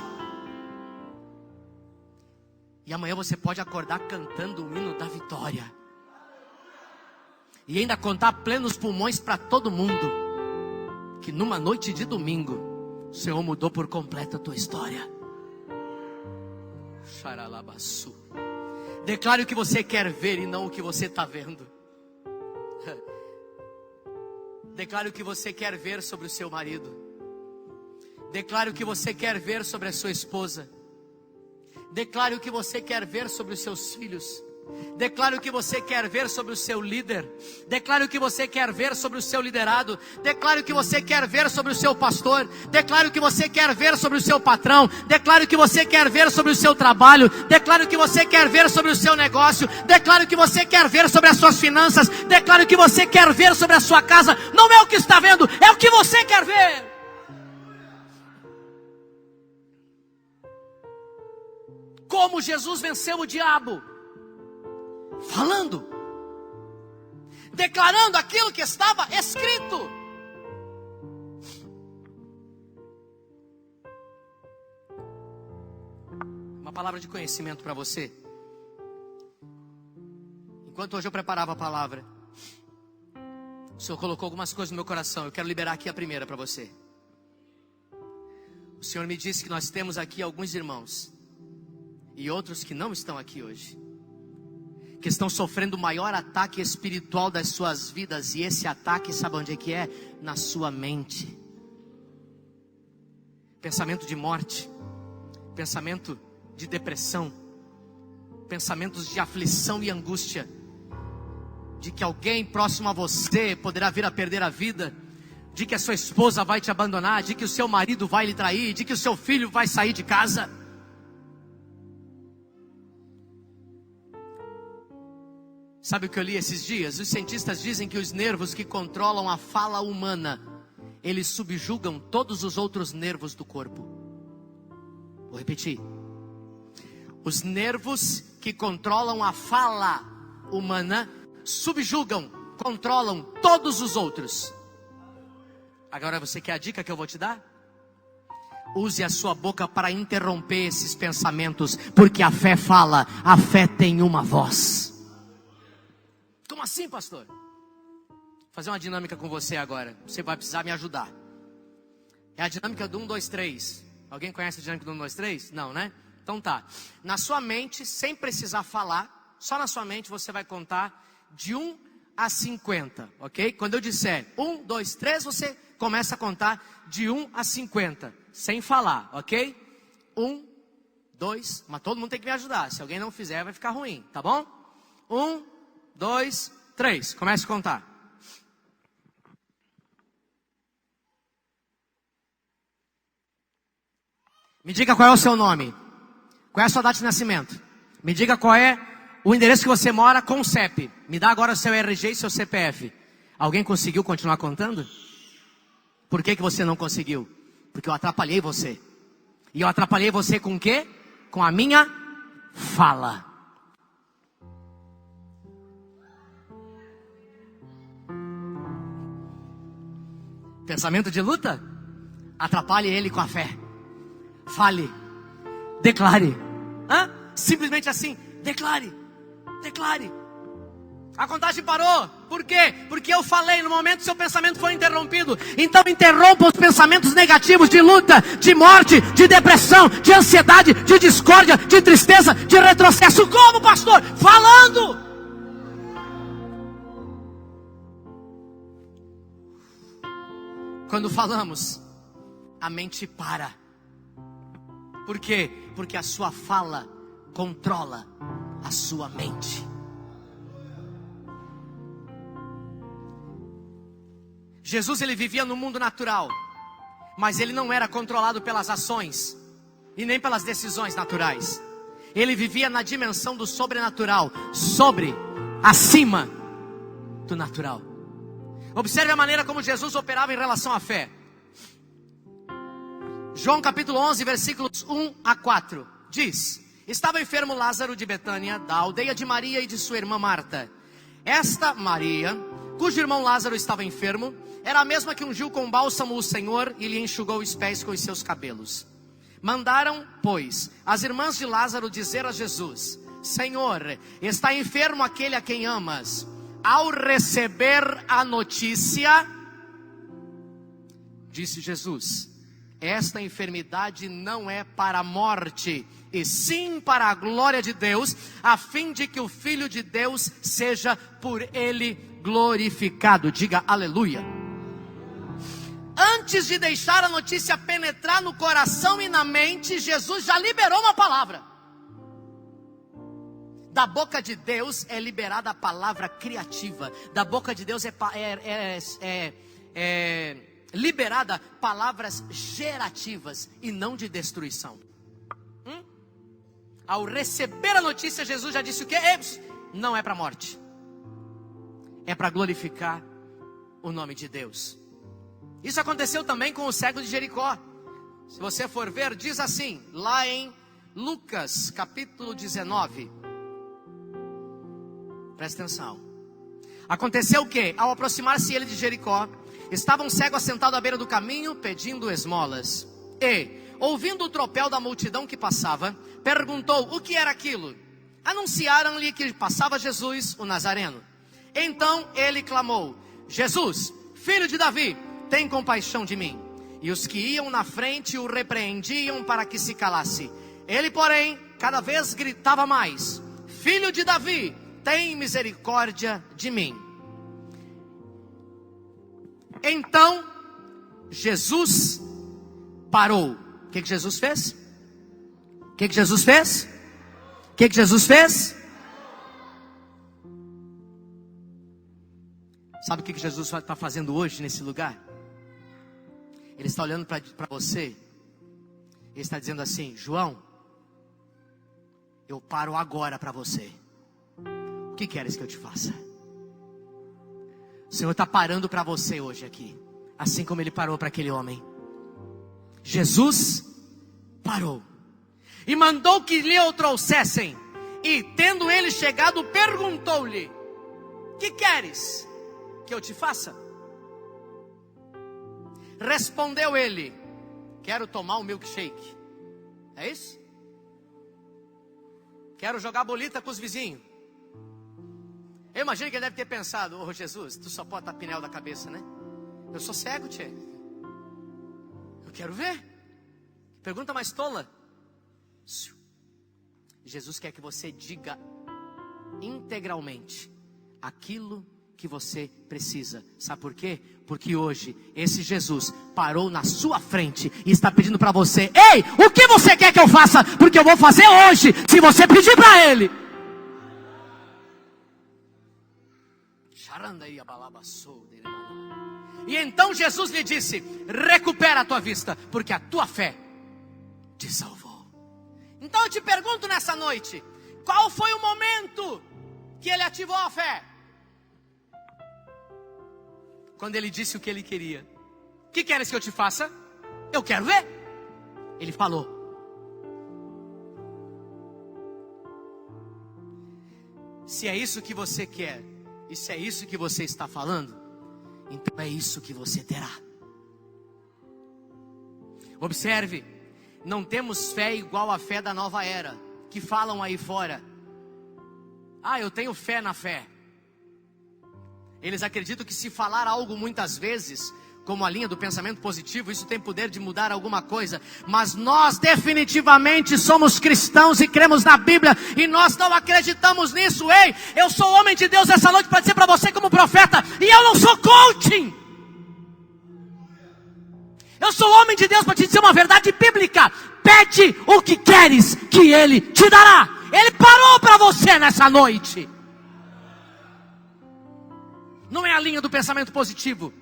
Speaker 1: E amanhã você pode acordar cantando o hino da vitória. E ainda contar plenos pulmões para todo mundo que numa noite de domingo o Senhor mudou por completo a tua história. Xaralabaçu. Declare o que você quer ver e não o que você está vendo. Declare o que você quer ver sobre o seu marido. Declare o que você quer ver sobre a sua esposa. Declare o que você quer ver sobre os seus filhos. Declare o que você quer ver sobre o seu líder. Declare o que você quer ver sobre o seu liderado. Declare o que você quer ver sobre o seu pastor. Declare o que você quer ver sobre o seu patrão. Declare o que você quer ver sobre o seu trabalho. Declare o que você quer ver sobre o seu negócio. Declare o que você quer ver sobre as suas finanças. Declare o que você quer ver sobre a sua casa. Não é o que está vendo, é o que você quer ver. Como Jesus venceu o diabo? Falando, declarando aquilo que estava escrito. Uma palavra de conhecimento para você. Enquanto hoje eu preparava a palavra, o Senhor colocou algumas coisas no meu coração. Eu quero liberar aqui a primeira para você. O Senhor me disse que nós temos aqui alguns irmãos e outros que não estão aqui hoje, que estão sofrendo o maior ataque espiritual das suas vidas. E esse ataque, sabe onde é que é? Na sua mente. Pensamento de morte, pensamento de depressão, pensamentos de aflição e angústia, de que alguém próximo a você poderá vir a perder a vida, de que a sua esposa vai te abandonar, de que o seu marido vai lhe trair, de que o seu filho vai sair de casa. Sabe o que eu li esses dias? Os cientistas dizem que os nervos que controlam a fala humana, eles subjugam todos os outros nervos do corpo. Vou repetir. Os nervos que controlam a fala humana subjugam, controlam todos os outros. Agora você quer a dica que eu vou te dar? Use a sua boca para interromper esses pensamentos, porque a fé fala, a fé tem uma voz. Como assim, pastor? Vou fazer uma dinâmica com você agora. Você vai precisar me ajudar. É a dinâmica do 1, 2, 3. Alguém conhece a dinâmica do 1, 2, 3? Não, né? Então tá. Na sua mente, sem precisar falar, só na sua mente você vai contar de 1 a 50, ok? Quando eu disser 1, 2, 3, você começa a contar de 1 a 50, sem falar, ok? 1, 2, mas todo mundo tem que me ajudar. Se alguém não fizer, vai ficar ruim, tá bom? 1, 2, 3, comece a contar. Me diga qual é o seu nome. Qual é a sua data de nascimento? Me diga qual é o endereço que você mora com o CEP. Me dá agora o seu RG e seu CPF. Alguém conseguiu continuar contando? Por que você não conseguiu? Porque eu atrapalhei você. E eu atrapalhei você com o quê? Com a minha fala. Pensamento de luta? Atrapalhe ele com a fé. Fale. Declare. Simplesmente assim. Declare. Declare. A contagem parou. Por quê? Porque eu falei. No momento seu pensamento foi interrompido. Então interrompa os pensamentos negativos de luta, de morte, de depressão, de ansiedade, de discórdia, de tristeza, de retrocesso. Como, pastor? Falando. Quando falamos, a mente para. Por quê? Porque a sua fala controla a sua mente. Jesus, ele vivia no mundo natural, mas ele não era controlado pelas ações e nem pelas decisões naturais. Ele vivia na dimensão do sobrenatural, acima do natural. Observe a maneira como Jesus operava em relação à fé. João capítulo 11, versículos 1 a 4. Diz: estava enfermo Lázaro de Betânia, da aldeia de Maria e de sua irmã Marta. Esta Maria, cujo irmão Lázaro estava enfermo, era a mesma que ungiu com bálsamo o Senhor e lhe enxugou os pés com os seus cabelos. Mandaram, pois, as irmãs de Lázaro dizer a Jesus: Senhor, está enfermo aquele a quem amas. Ao receber a notícia, disse Jesus: esta enfermidade não é para a morte, e sim para a glória de Deus, a fim de que o Filho de Deus seja por ele glorificado. Diga aleluia. Antes de deixar a notícia penetrar no coração e na mente, Jesus já liberou uma palavra. Da boca de Deus é liberada a palavra criativa. Da boca de Deus é liberada palavras gerativas e não de destruição. Ao receber a notícia, Jesus já disse o quê? Não é para a morte, é para glorificar o nome de Deus. Isso aconteceu também com o cego de Jericó. Se você for ver, diz assim, lá em Lucas capítulo 19. Presta atenção. Aconteceu o quê? Ao aproximar-se ele de Jericó, estava um cego assentado à beira do caminho, pedindo esmolas. E, ouvindo o tropel da multidão que passava, perguntou o que era aquilo. Anunciaram-lhe que passava Jesus, o Nazareno. Então ele clamou: Jesus, filho de Davi, tem compaixão de mim. E os que iam na frente o repreendiam para que se calasse. Ele, porém, cada vez gritava mais: Filho de Davi, tem misericórdia de mim. Então Jesus parou. O que Jesus fez? O que Jesus fez? O que Jesus fez? Sabe o que Jesus está fazendo hoje nesse lugar? Ele está olhando para você. Ele está dizendo assim: João, eu paro agora para você. O que queres que eu te faça? O Senhor está parando para você hoje aqui, assim como Ele parou para aquele homem. Jesus parou e mandou que lhe o trouxessem. E tendo ele chegado, perguntou-lhe: que queres que eu te faça? Respondeu ele: quero tomar um milkshake. É isso? Quero jogar bolita com os vizinhos. Eu imagino que ele deve ter pensado: ô Jesus, tu só pode estar pneu da cabeça, né? Eu sou cego, tchê. Eu quero ver. Pergunta mais tola. Jesus quer que você diga integralmente aquilo que você precisa. Sabe por quê? Porque hoje esse Jesus parou na sua frente e está pedindo para você: ei, o que você quer que eu faça? Porque eu vou fazer hoje, se você pedir para Ele. E então Jesus lhe disse: recupera a tua vista, porque a tua fé te salvou. Então eu te pergunto nessa noite: qual foi o momento que ele ativou a fé? Quando ele disse o que ele queria. O que queres que eu te faça? Eu quero ver. Ele falou. Se é isso que você quer, e se é isso que você está falando, então é isso que você terá. Observe, não temos fé igual à fé da nova era, que falam aí fora: ah, eu tenho fé na fé. Eles acreditam que se falar algo muitas vezes, como a linha do pensamento positivo, isso tem poder de mudar alguma coisa. Mas nós definitivamente somos cristãos e cremos na Bíblia, e nós não acreditamos nisso. Ei, eu sou homem de Deus essa noite para dizer para você como profeta, e eu não sou coaching. Eu sou homem de Deus para te dizer uma verdade bíblica: pede o que queres, que Ele te dará. Ele parou para você nessa noite. Não é a linha do pensamento positivo.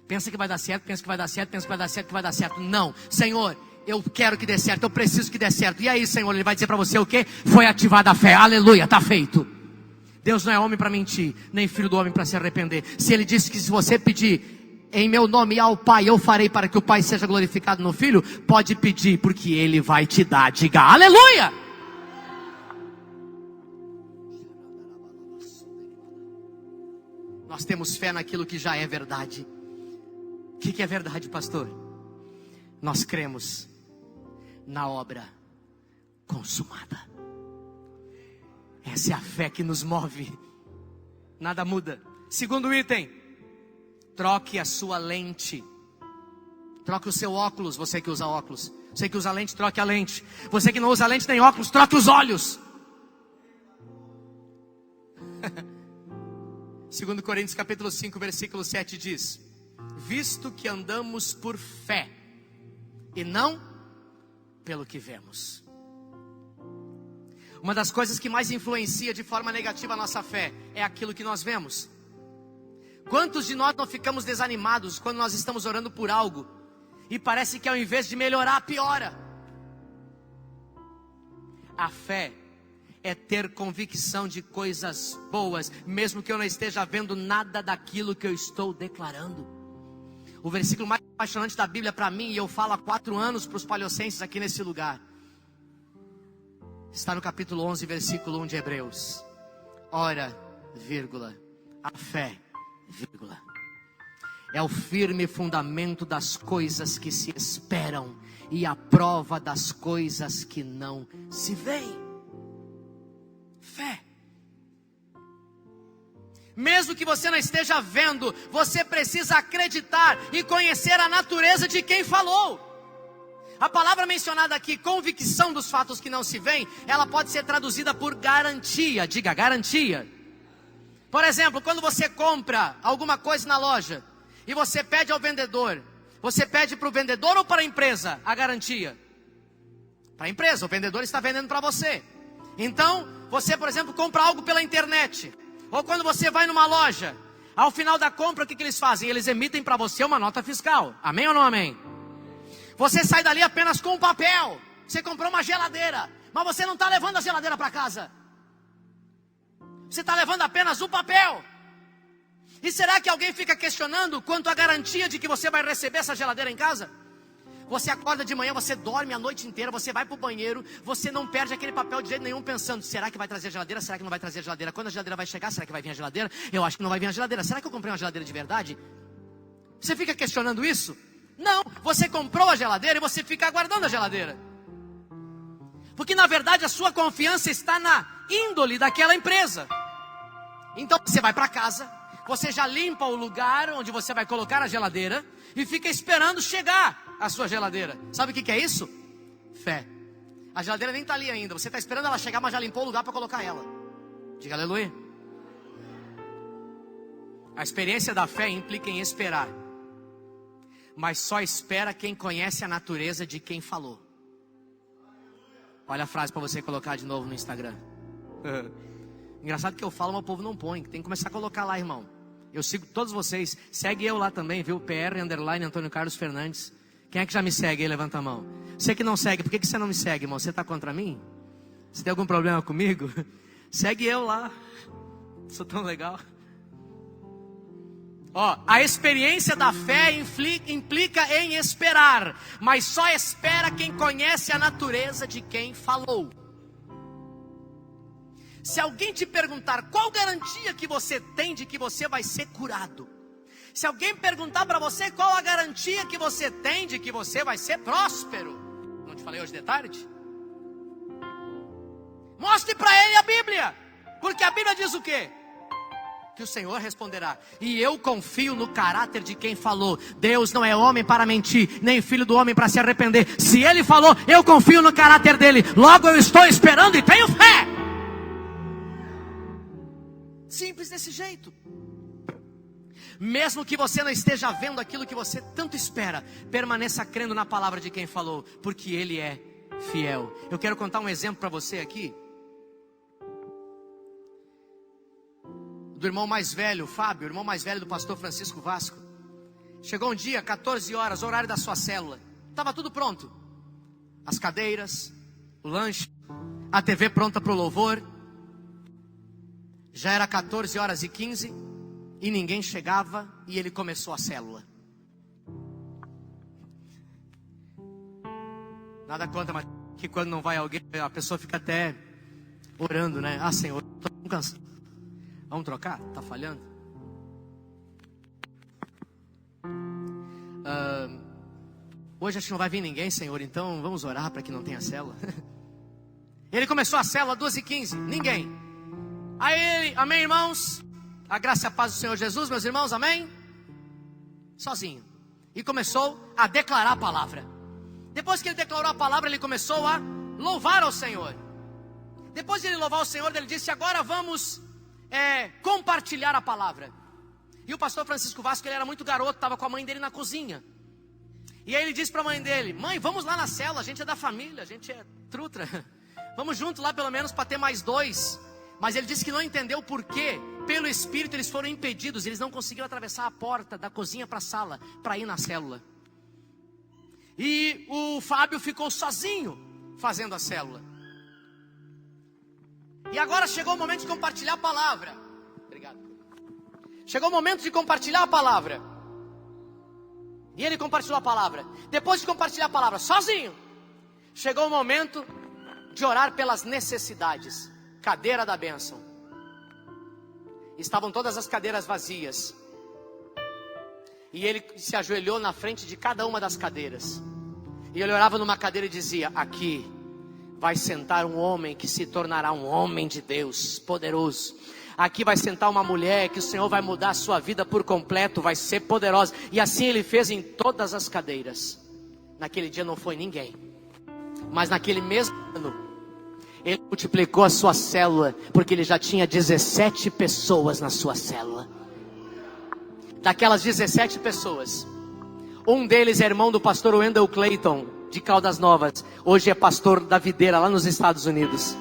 Speaker 1: Pensa que vai dar certo, pensa que vai dar certo, pensa que vai dar certo, que vai dar certo. Não, Senhor, eu quero que dê certo, eu preciso que dê certo. E aí, Senhor, Ele vai dizer para você o quê? Foi ativada a fé, aleluia, está feito. Deus não é homem para mentir, nem filho do homem para se arrepender. Se Ele disse que se você pedir em meu nome ao Pai, eu farei para que o Pai seja glorificado no Filho, pode pedir, porque Ele vai te dar. Diga aleluia. Nós temos fé naquilo que já é verdade. O que é verdade, pastor? Nós cremos na obra consumada. Essa é a fé que nos move. Nada muda. Segundo item: troque a sua lente. Troque o seu óculos. Você que usa óculos, você que usa lente, troque a lente. Você que não usa lente nem óculos, troque os olhos. 2 Coríntios capítulo 5, versículo 7 diz: visto que andamos por fé e não pelo que vemos. Uma das coisas que mais influencia de forma negativa a nossa fé é aquilo que nós vemos. Quantos de nós não ficamos desanimados quando nós estamos orando por algo e parece que ao invés de melhorar, piora? A fé é ter convicção de coisas boas, mesmo que eu não esteja vendo nada daquilo que eu estou declarando. O versículo mais apaixonante da Bíblia para mim, e eu falo há 4 anos para os palhocenses aqui nesse lugar, está no capítulo 11, versículo 1 de Hebreus. Ora, vírgula, a fé, vírgula, é o firme fundamento das coisas que se esperam e a prova das coisas que não se veem. Fé. Mesmo que você não esteja vendo, você precisa acreditar e conhecer a natureza de quem falou. A palavra mencionada aqui, convicção dos fatos que não se veem, ela pode ser traduzida por garantia. Diga, garantia. Por exemplo, quando você compra alguma coisa na loja e você pede ao vendedor, você pede para o vendedor ou para a empresa a garantia? Para a empresa, o vendedor está vendendo para você. Então, você, por exemplo, compra algo pela internet, ou quando você vai numa loja, ao final da compra, o que eles fazem? Eles emitem para você uma nota fiscal. Amém ou não amém? Você sai dali apenas com um papel. Você comprou uma geladeira, mas você não está levando a geladeira para casa. Você está levando apenas um papel. E será que alguém fica questionando quanto à garantia de que você vai receber essa geladeira em casa? Você acorda de manhã, você dorme a noite inteira, você vai para o banheiro, você não perde aquele papel de jeito nenhum pensando, será que vai trazer a geladeira? Será que não vai trazer a geladeira? Quando a geladeira vai chegar, será que vai vir a geladeira? Eu acho que não vai vir a geladeira. Será que eu comprei uma geladeira de verdade? Você fica questionando isso? Não, você comprou a geladeira e você fica aguardando a geladeira. Porque na verdade a sua confiança está na índole daquela empresa. Então você vai para casa, você já limpa o lugar onde você vai colocar a geladeira e fica esperando chegar a sua geladeira. Sabe o que é isso? Fé. A geladeira nem está ali ainda, você está esperando ela chegar, mas já limpou o lugar para colocar ela. Diga aleluia. A experiência da fé implica em esperar, mas só espera quem conhece a natureza de quem falou. Olha a frase para você colocar de novo no Instagram. Engraçado que eu falo, mas o povo não põe. Tem que começar a colocar lá, irmão. Eu sigo todos vocês. Segue eu lá também, viu? PR_ Antônio Carlos Fernandes. Quem é que já me segue aí? Levanta a mão. Você que não segue, por que você não me segue, irmão? Você está contra mim? Você tem algum problema comigo? Segue eu lá. Sou tão legal. Ó, a experiência da fé implica em esperar, mas só espera quem conhece a natureza de quem falou. Se alguém te perguntar qual garantia que você tem de que você vai ser curado, se alguém perguntar para você qual a garantia que você tem de que você vai ser próspero, não te falei hoje de tarde? Mostre para ele a Bíblia, porque a Bíblia diz o quê? Que o Senhor responderá. E eu confio no caráter de quem falou. Deus não é homem para mentir, nem filho do homem para se arrepender. Se Ele falou, eu confio no caráter dele. Logo eu estou esperando e tenho fé. Simples desse jeito. Mesmo que você não esteja vendo aquilo que você tanto espera, permaneça crendo na palavra de quem falou, porque Ele é fiel. Eu quero contar um exemplo para você aqui. Do irmão mais velho, Fábio, o irmão mais velho do pastor Francisco Vasco. Chegou um dia, 14 horas, horário da sua célula. Estava tudo pronto. As cadeiras, o lanche, a TV pronta para o louvor. Já era 14h15 e ninguém chegava e ele começou a célula. Nada contra, mas que quando não vai alguém, a pessoa fica até orando, né? Ah, Senhor, estou cansado. Vamos trocar? Está falhando? Hoje acho que não vai vir ninguém, Senhor, então vamos orar para que não tenha célula. Ele começou a célula 2h15, ninguém. Aí ele, amém, irmãos? A graça e a paz do Senhor Jesus, meus irmãos, amém? Sozinho. E começou a declarar a palavra. Depois que ele declarou a palavra, ele começou a louvar ao Senhor. Depois de ele louvar o Senhor, ele disse, agora vamos compartilhar a palavra. E o pastor Francisco Vasco, ele era muito garoto, estava com a mãe dele na cozinha. E aí ele disse para a mãe dele, mãe, vamos lá na célula, a gente é da família, a gente é trutra. Vamos junto lá pelo menos para ter mais 2. Mas ele disse que não entendeu o porquê. Pelo Espírito eles foram impedidos. Eles não conseguiram atravessar a porta da cozinha para a sala, para ir na célula. E o Fábio ficou sozinho fazendo a célula. E agora chegou o momento de compartilhar a palavra. Obrigado. Chegou o momento de compartilhar a palavra. E ele compartilhou a palavra. Depois de compartilhar a palavra sozinho, chegou o momento de orar pelas necessidades. Cadeira da bênção. Estavam todas as cadeiras vazias. E ele se ajoelhou na frente de cada uma das cadeiras. E ele orava numa cadeira e dizia: aqui vai sentar um homem que se tornará um homem de Deus, poderoso. Aqui vai sentar uma mulher que o Senhor vai mudar a sua vida por completo, vai ser poderosa. E assim ele fez em todas as cadeiras. Naquele dia não foi ninguém. Mas naquele mesmo ano, ele multiplicou a sua célula, porque ele já tinha 17 pessoas na sua célula. Daquelas 17 pessoas, um deles é irmão do pastor Wendell Clayton, de Caldas Novas. Hoje é pastor da Videira, lá nos Estados Unidos.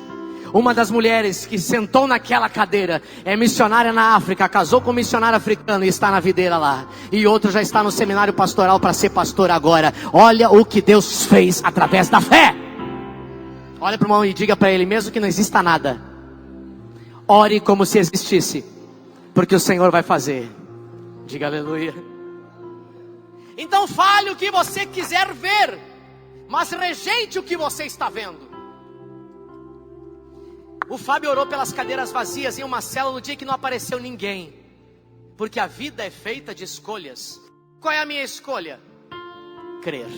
Speaker 1: Uma das mulheres que sentou naquela cadeira é missionária na África, casou com um missionário africano e está na Videira lá. E outro já está no seminário pastoral para ser pastor agora. Olha o que Deus fez através da fé. Olha para o irmão e diga para ele: mesmo que não exista nada, ore como se existisse, porque o Senhor vai fazer. Diga aleluia. Então fale o que você quiser ver, mas rejeite o que você está vendo. O Fábio orou pelas cadeiras vazias em uma célula no dia que não apareceu ninguém. Porque a vida é feita de escolhas. Qual é a minha escolha? Crer.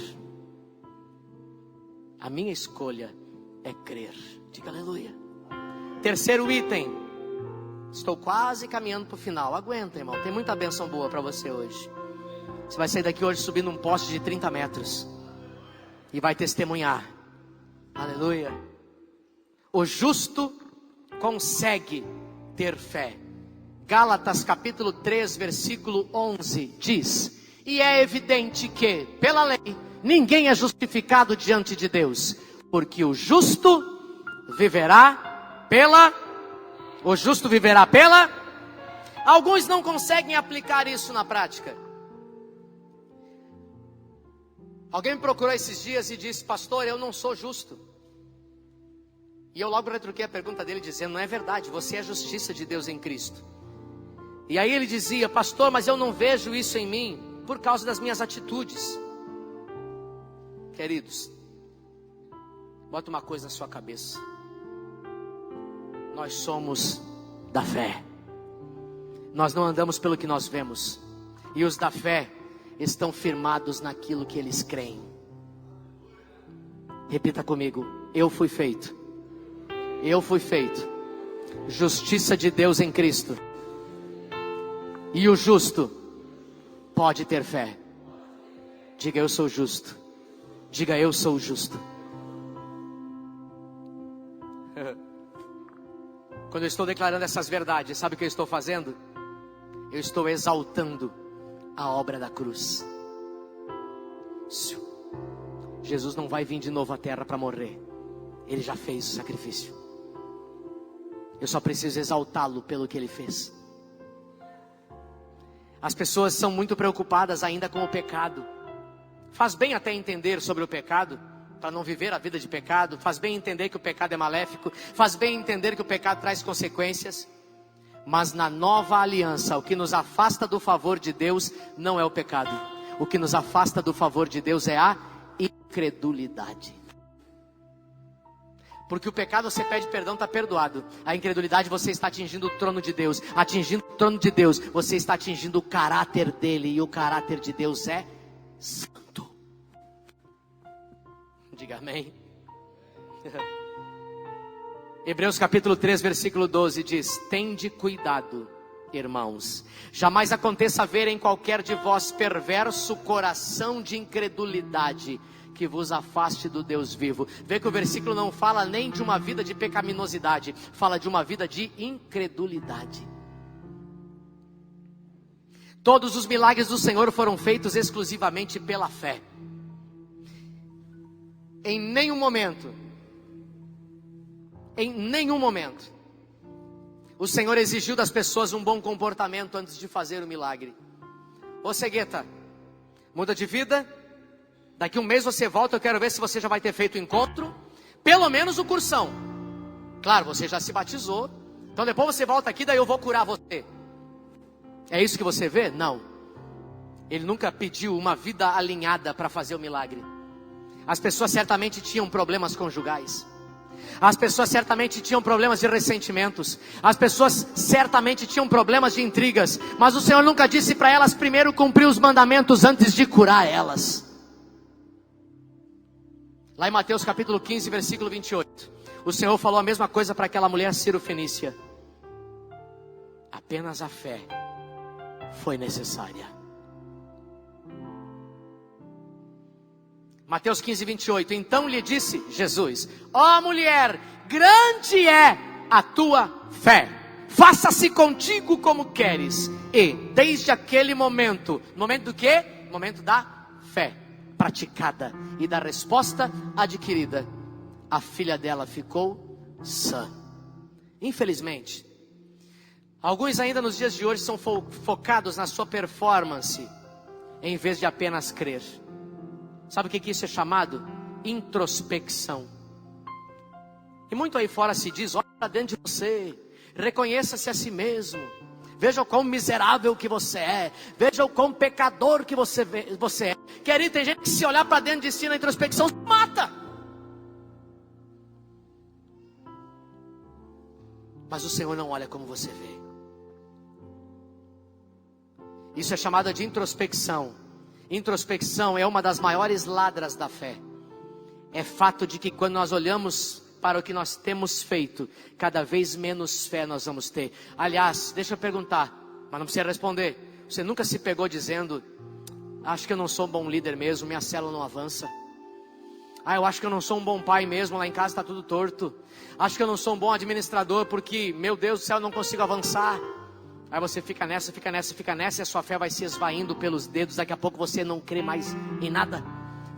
Speaker 1: A minha escolha é crer. Diga aleluia. Terceiro item. Estou quase caminhando para o final. Aguenta, irmão. Tem muita bênção boa para você hoje. Você vai sair daqui hoje subindo um poste de 30 metros. E vai testemunhar. Aleluia. O justo consegue ter fé. Gálatas capítulo 3, versículo 11 diz: e é evidente que, pela lei, ninguém é justificado diante de Deus, porque o justo viverá pela... O justo viverá pela... Alguns não conseguem aplicar isso na prática. Alguém me procurou esses dias e disse: pastor, eu não sou justo. E eu logo retruquei a pergunta dele dizendo: não é verdade, você é a justiça de Deus em Cristo. E aí ele dizia: pastor, mas eu não vejo isso em mim por causa das minhas atitudes. Queridos, bota uma coisa na sua cabeça: nós somos da fé. Nós não andamos pelo que nós vemos. E os da fé estão firmados naquilo que eles creem. Repita comigo: eu fui feito justiça de Deus em Cristo. E o justo pode ter fé. Diga: eu sou justo. Diga: eu sou justo. Quando eu estou declarando essas verdades, sabe o que eu estou fazendo? Eu estou exaltando a obra da cruz. Jesus não vai vir de novo à terra para morrer. Ele já fez o sacrifício. Eu só preciso exaltá-lo pelo que ele fez. As pessoas são muito preocupadas ainda com o pecado. Faz bem até entender sobre o pecado, para não viver a vida de pecado. Faz bem entender que o pecado é maléfico. Faz bem entender que o pecado traz consequências. Mas na nova aliança, o que nos afasta do favor de Deus não é o pecado. O que nos afasta do favor de Deus é a incredulidade. Porque o pecado você pede perdão, está perdoado. A incredulidade você está atingindo o trono de Deus. Atingindo o trono de Deus, você está atingindo o caráter dele. E o caráter de Deus é santo. Diga amém. Hebreus capítulo 3, versículo 12 diz: tende cuidado, irmãos, jamais aconteça haver em qualquer de vós perverso coração de incredulidade, que vos afaste do Deus vivo. Vê que o versículo não fala nem de uma vida de pecaminosidade, fala de uma vida de incredulidade. Todos os milagres do Senhor foram feitos exclusivamente pela fé. Em nenhum momento Em nenhum momento o Senhor exigiu das pessoas um bom comportamento antes de fazer o milagre. Ô cegueta, muda de vida. Daqui um mês você volta, eu quero ver se você já vai ter feito o encontro. Pelo menos o cursão. Claro, você já se batizou. Então depois você volta aqui, daí eu vou curar você. É isso que você vê? Não. Ele nunca pediu uma vida alinhada para fazer o milagre. As pessoas certamente tinham problemas conjugais. As pessoas certamente tinham problemas de ressentimentos. As pessoas certamente tinham problemas de intrigas. Mas o Senhor nunca disse para elas primeiro cumprir os mandamentos antes de curar elas. Lá em Mateus capítulo 15, versículo 28, o Senhor falou a mesma coisa para aquela mulher Ciro-fenícia. Apenas a fé foi necessária. Mateus 15, 28. Então lhe disse Jesus: ó mulher, grande é a tua fé. Faça-se contigo como queres. E desde aquele momento, momento do quê? Momento da fé praticada e da resposta adquirida, a filha dela ficou sã. Infelizmente, alguns ainda nos dias de hoje são focados na sua performance, em vez de apenas crer. Sabe o que isso é chamado? Introspecção. E muito aí fora se diz: olha para dentro de você, reconheça-se a si mesmo, veja o quão miserável que você é, veja o quão pecador que você é. Querido, tem gente que se olhar para dentro de si na introspecção se mata. Mas o Senhor não olha como você vê. Isso é chamado de introspecção. Introspecção é uma das maiores ladras da fé. É fato de que quando nós olhamos para o que nós temos feito, cada vez menos fé nós vamos ter. Aliás, deixa eu perguntar, mas não precisa responder. Você nunca se pegou dizendo: acho que eu não sou um bom líder mesmo, minha célula não avança. Eu acho que eu não sou um bom pai mesmo, lá em casa está tudo torto. Acho que eu não sou um bom administrador, porque, meu Deus do céu, eu não consigo avançar. Aí você fica nessa, e a sua fé vai se esvaindo pelos dedos. Daqui a pouco você não crê mais em nada,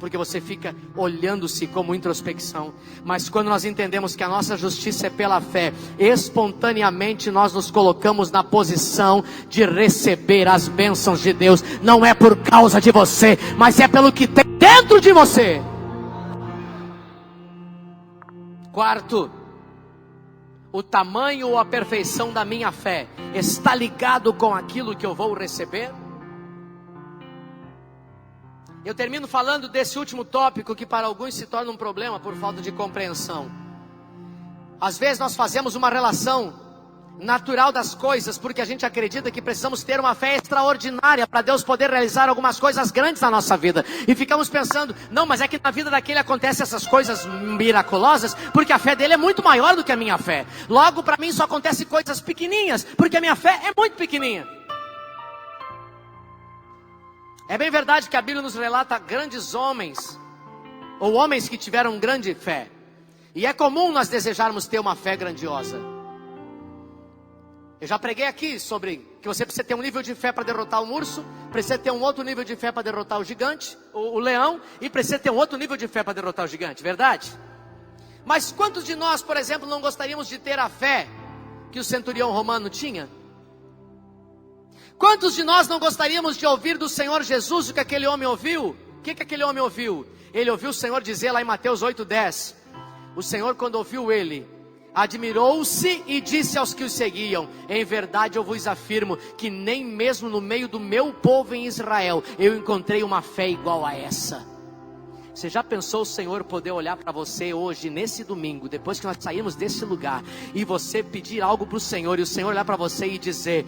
Speaker 1: porque você fica olhando-se como introspecção. Mas quando nós entendemos que a nossa justiça é pela fé, espontaneamente nós nos colocamos na posição de receber as bênçãos de Deus. Não é por causa de você, mas é pelo que tem dentro de você. Quarto, o tamanho ou a perfeição da minha fé está ligado com aquilo que eu vou receber? Eu termino falando desse último tópico, que para alguns se torna um problema por falta de compreensão. Às vezes nós fazemos uma relação natural das coisas, porque a gente acredita que precisamos ter uma fé extraordinária para Deus poder realizar algumas coisas grandes na nossa vida. E ficamos pensando: não, mas é que na vida daquele acontecem essas coisas miraculosas, porque a fé dele é muito maior do que a minha fé. Logo para mim só acontecem coisas pequenininhas, porque a minha fé é muito pequenininha. É bem verdade que a Bíblia nos relata grandes homens, ou homens que tiveram grande fé. E é comum nós desejarmos ter uma fé grandiosa. Eu já preguei aqui sobre que você precisa ter um nível de fé para derrotar um urso, precisa ter um outro nível de fé para derrotar o gigante, o leão, e precisa ter um outro nível de fé para derrotar o gigante, verdade? Mas quantos de nós, por exemplo, não gostaríamos de ter a fé que o centurião romano tinha? Quantos de nós não gostaríamos de ouvir do Senhor Jesus o que aquele homem ouviu? O que aquele homem ouviu? Ele ouviu o Senhor dizer lá em Mateus 8:10. O Senhor, quando ouviu ele, admirou-se e disse aos que o seguiam: em verdade eu vos afirmo que nem mesmo no meio do meu povo em Israel eu encontrei uma fé igual a essa. Você já pensou o Senhor poder olhar para você hoje, nesse domingo, depois que nós saímos desse lugar, e você pedir algo para o Senhor, e o Senhor olhar para você e dizer: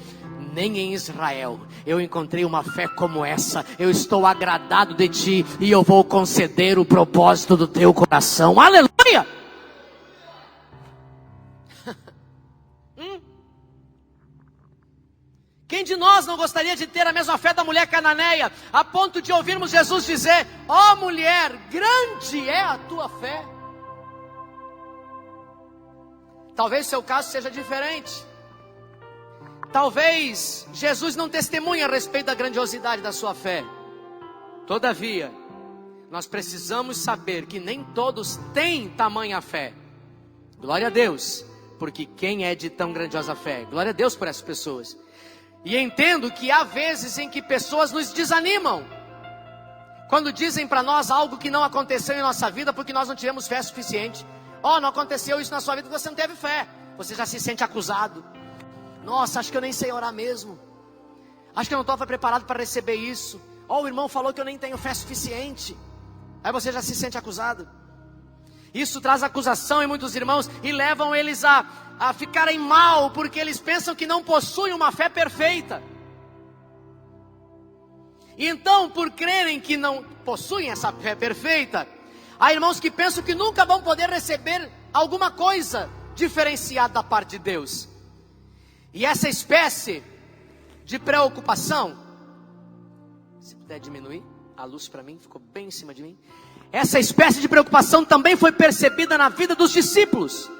Speaker 1: nem em Israel eu encontrei uma fé como essa, eu estou agradado de ti, e eu vou conceder o propósito do teu coração. Aleluia! Quem de nós não gostaria de ter a mesma fé da mulher cananeia, a ponto de ouvirmos Jesus dizer: ó mulher, grande é a tua fé? Talvez seu caso seja diferente. Talvez Jesus não testemunhe a respeito da grandiosidade da sua fé. Todavia, nós precisamos saber que nem todos têm tamanha fé. Glória a Deus, porque quem é de tão grandiosa fé? Glória a Deus por essas pessoas. E entendo que há vezes em que pessoas nos desanimam, quando dizem para nós algo que não aconteceu em nossa vida, porque nós não tivemos fé suficiente. Não aconteceu isso na sua vida porque você não teve fé. Você já se sente acusado. Nossa, acho que eu nem sei orar mesmo. Acho que eu não estou preparado para receber isso. O irmão falou que eu nem tenho fé suficiente. Aí você já se sente acusado. Isso traz acusação em muitos irmãos e levam eles a ficarem mal, porque eles pensam que não possuem uma fé perfeita. E então, por crerem que não possuem essa fé perfeita, há irmãos que pensam que nunca vão poder receber alguma coisa diferenciada da parte de Deus. E essa espécie de preocupação, se puder diminuir a luz para mim, ficou bem em cima de mim. Essa espécie de preocupação também foi percebida na vida dos discípulos,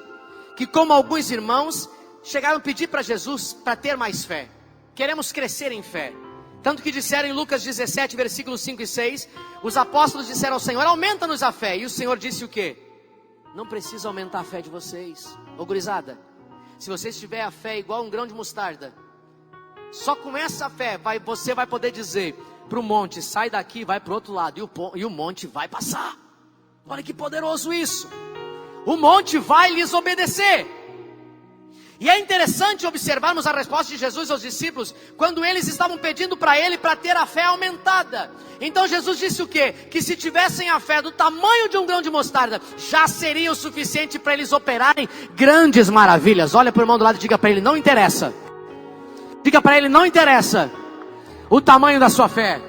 Speaker 1: que como alguns irmãos, chegaram a pedir para Jesus para ter mais fé. Queremos crescer em fé. Tanto que disseram em Lucas 17, versículos 5 e 6, os apóstolos disseram ao Senhor, aumenta-nos a fé. E o Senhor disse o quê? Não precisa aumentar a fé de vocês. Ô gurizada, se vocês tiverem a fé igual um grão de mostarda, só com essa fé você vai poder dizer para o monte, sai daqui, vai para o outro lado, e o monte vai passar. Olha que poderoso isso. O monte vai lhes obedecer. E é interessante observarmos a resposta de Jesus aos discípulos, quando eles estavam pedindo para ele para ter a fé aumentada. Então Jesus disse o quê? Que se tivessem a fé do tamanho de um grão de mostarda, já seria o suficiente para eles operarem grandes maravilhas. Olha para o irmão do lado e diga para ele, não interessa. Diga para ele, não interessa o tamanho da sua fé,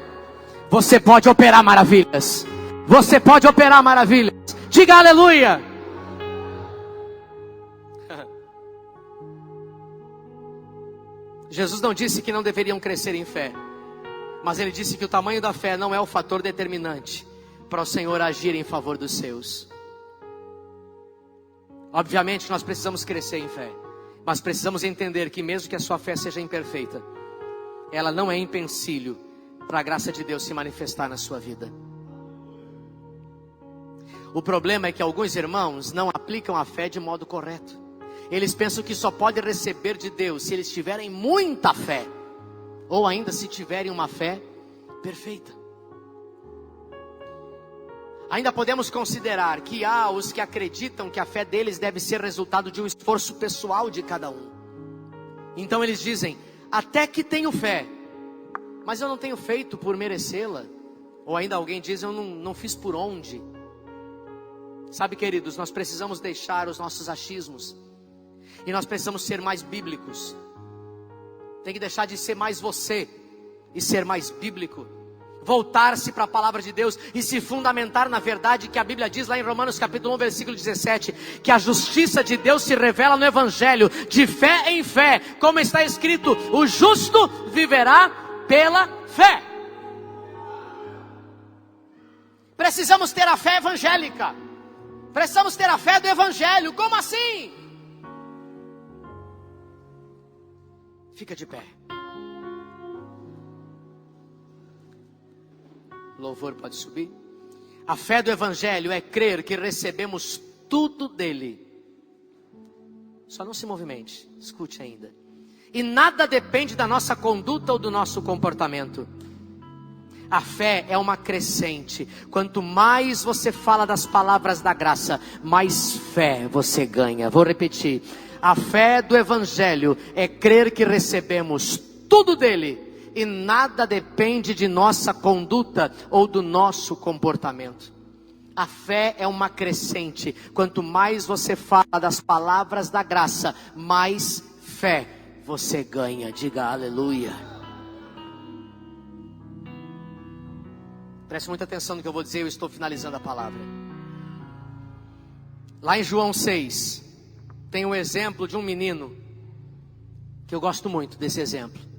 Speaker 1: você pode operar maravilhas. Você pode operar maravilhas. Diga aleluia. Jesus não disse que não deveriam crescer em fé, mas ele disse que o tamanho da fé não é o fator determinante para o Senhor agir em favor dos seus. Obviamente nós precisamos crescer em fé, mas precisamos entender que mesmo que a sua fé seja imperfeita, ela não é empecilho para a graça de Deus se manifestar na sua vida. O problema é que alguns irmãos não aplicam a fé de modo correto. Eles pensam que só podem receber de Deus se eles tiverem muita fé, ou ainda se tiverem uma fé perfeita. Ainda podemos considerar que há os que acreditam que a fé deles deve ser resultado de um esforço pessoal de cada um. Então eles dizem, até que tenho fé, mas eu não tenho feito por merecê-la. Ou ainda alguém diz, eu não fiz por onde. Sabe, queridos, nós precisamos deixar os nossos achismos, e nós precisamos ser mais bíblicos. Tem que deixar de ser mais você e ser mais bíblico. Voltar-se para a palavra de Deus e se fundamentar na verdade que a Bíblia diz lá em Romanos capítulo 1, versículo 17, que a justiça de Deus se revela no Evangelho, de fé em fé, como está escrito, o justo viverá pela fé. Precisamos ter a fé evangélica, precisamos ter a fé do Evangelho. Como assim? Fica de pé. Louvor pode subir. A fé do Evangelho é crer que recebemos tudo dele. Só não se movimente, escute ainda. E nada depende da nossa conduta ou do nosso comportamento. A fé é uma crescente. Quanto mais você fala das palavras da graça, mais fé você ganha. Vou repetir. A fé do Evangelho é crer que recebemos tudo dele. E nada depende de nossa conduta ou do nosso comportamento. A fé é uma crescente. Quanto mais você fala das palavras da graça, mais fé você ganha. Diga aleluia. Preste muita atenção no que eu vou dizer, eu estou finalizando a palavra. Lá em João 6, tem um exemplo de um menino, que eu gosto muito desse exemplo.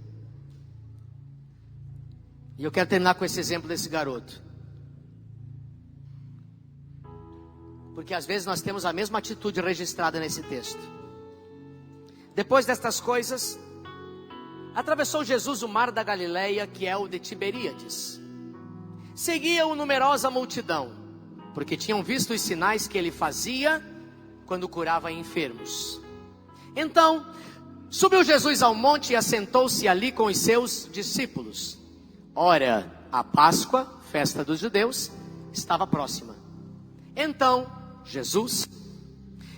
Speaker 1: E eu quero terminar com esse exemplo desse garoto. Porque às vezes nós temos a mesma atitude registrada nesse texto. Depois destas coisas, atravessou Jesus o mar da Galileia, que é o de Tiberíades. Seguia-o numerosa multidão, porque tinham visto os sinais que ele fazia quando curava enfermos. Então, subiu Jesus ao monte e assentou-se ali com os seus discípulos. Ora, a Páscoa, festa dos judeus, estava próxima. Então, Jesus,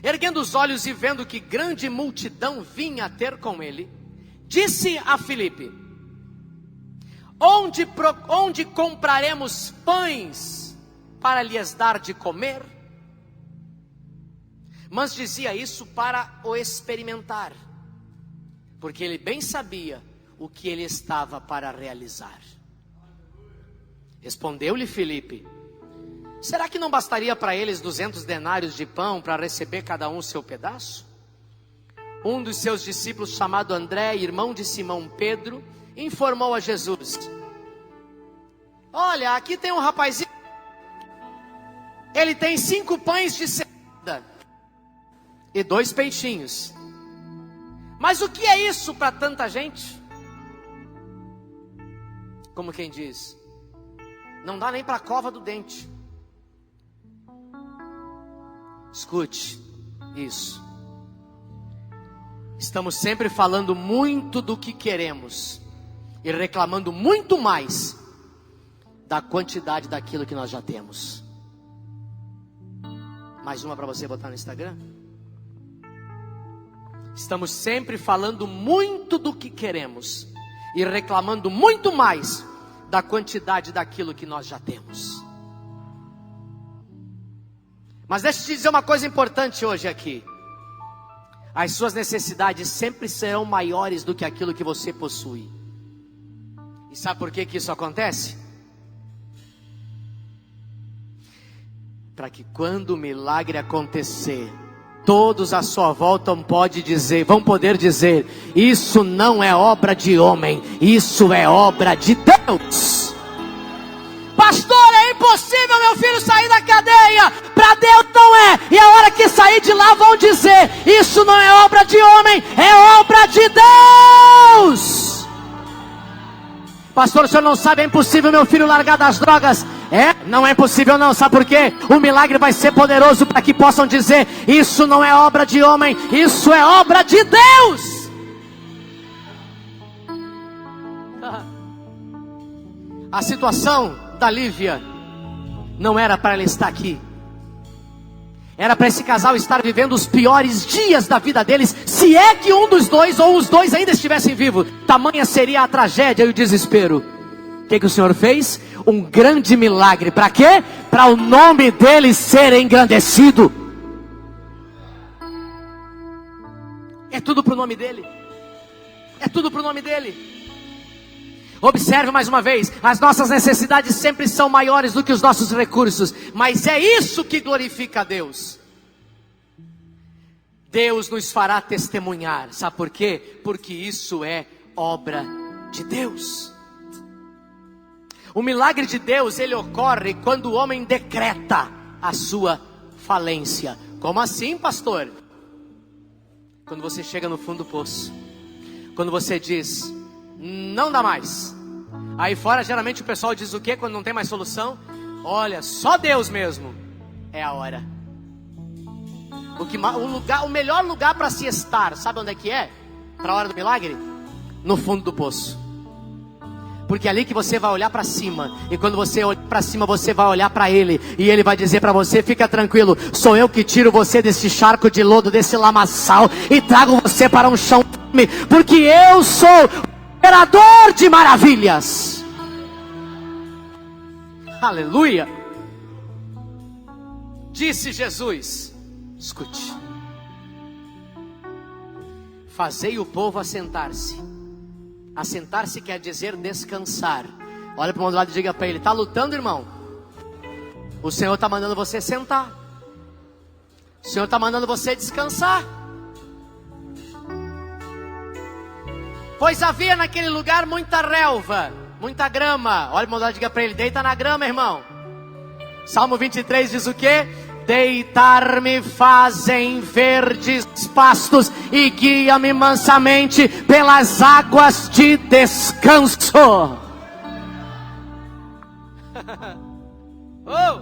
Speaker 1: erguendo os olhos e vendo que grande multidão vinha ter com ele, disse a Filipe: onde compraremos pães para lhes dar de comer? Mas dizia isso para o experimentar, porque ele bem sabia o que ele estava para realizar. Respondeu-lhe Filipe: será que não bastaria para eles 200 denários de pão para receber cada um seu pedaço? Um dos seus discípulos, chamado André, irmão de Simão Pedro, informou a Jesus: olha, aqui tem um rapazinho, ele tem 5 pães de cevada e 2 peixinhos. Mas o que é isso para tanta gente? Como quem diz, não dá nem para a cova do dente. Escute isso. Estamos sempre falando muito do que queremos e reclamando muito mais da quantidade daquilo que nós já temos. Mais uma para você botar no Instagram. Estamos sempre falando muito do que queremos e reclamando muito mais da quantidade daquilo que nós já temos. Mas deixa eu te dizer uma coisa importante hoje aqui. As suas necessidades sempre serão maiores do que aquilo que você possui. E sabe por que isso acontece? Para que quando o milagre acontecer, todos à sua volta vão poder dizer: isso não é obra de homem, isso é obra de Deus. Pastor, é impossível meu filho sair da cadeia. Para Deus não é. E a hora que sair de lá vão dizer: isso não é obra de homem, é obra de Deus. Pastor, o senhor não sabe, é impossível meu filho largar das drogas. Não é impossível não, sabe por quê? O milagre vai ser poderoso para que possam dizer: isso não é obra de homem, isso é obra de Deus. A situação da Lívia não era para ela estar aqui. Era para esse casal estar vivendo os piores dias da vida deles, se é que um dos dois ou os dois ainda estivessem vivos. Tamanha seria a tragédia e o desespero. O que o Senhor fez? Um grande milagre. Para quê? Para o nome dele ser engrandecido. É tudo para o nome dele. É tudo para o nome dele. Observe mais uma vez, as nossas necessidades sempre são maiores do que os nossos recursos, mas é isso que glorifica a Deus. Deus nos fará testemunhar, sabe por quê? Porque isso é obra de Deus. O milagre de Deus, ele ocorre quando o homem decreta a sua falência. Como assim, pastor? Quando você chega no fundo do poço, quando você diz: não dá mais. Aí fora geralmente o pessoal diz o quê quando não tem mais solução? Olha, só Deus mesmo é a hora. O melhor lugar para se estar, sabe onde é que é? Para a hora do milagre? No fundo do poço. Porque é ali que você vai olhar para cima. E quando você olhar para cima, você vai olhar para Ele. E Ele vai dizer para você: fica tranquilo, sou eu que tiro você desse charco de lodo, desse lamaçal, e trago você para um chão firme. Porque eu sou operador de maravilhas. Aleluia. Disse Jesus: escute, fazei o povo assentar-se. Assentar-se quer dizer descansar. Olha para o outro lado e diga para ele: está lutando, irmão? O Senhor está mandando você sentar. O Senhor está mandando você descansar. Pois havia naquele lugar muita relva, muita grama. Olha para o outro lado e diga para ele: deita na grama, irmão. Salmo 23 diz o quê? Deitar-me fazem verdes pastos e guia-me mansamente pelas águas de descanso. Oh!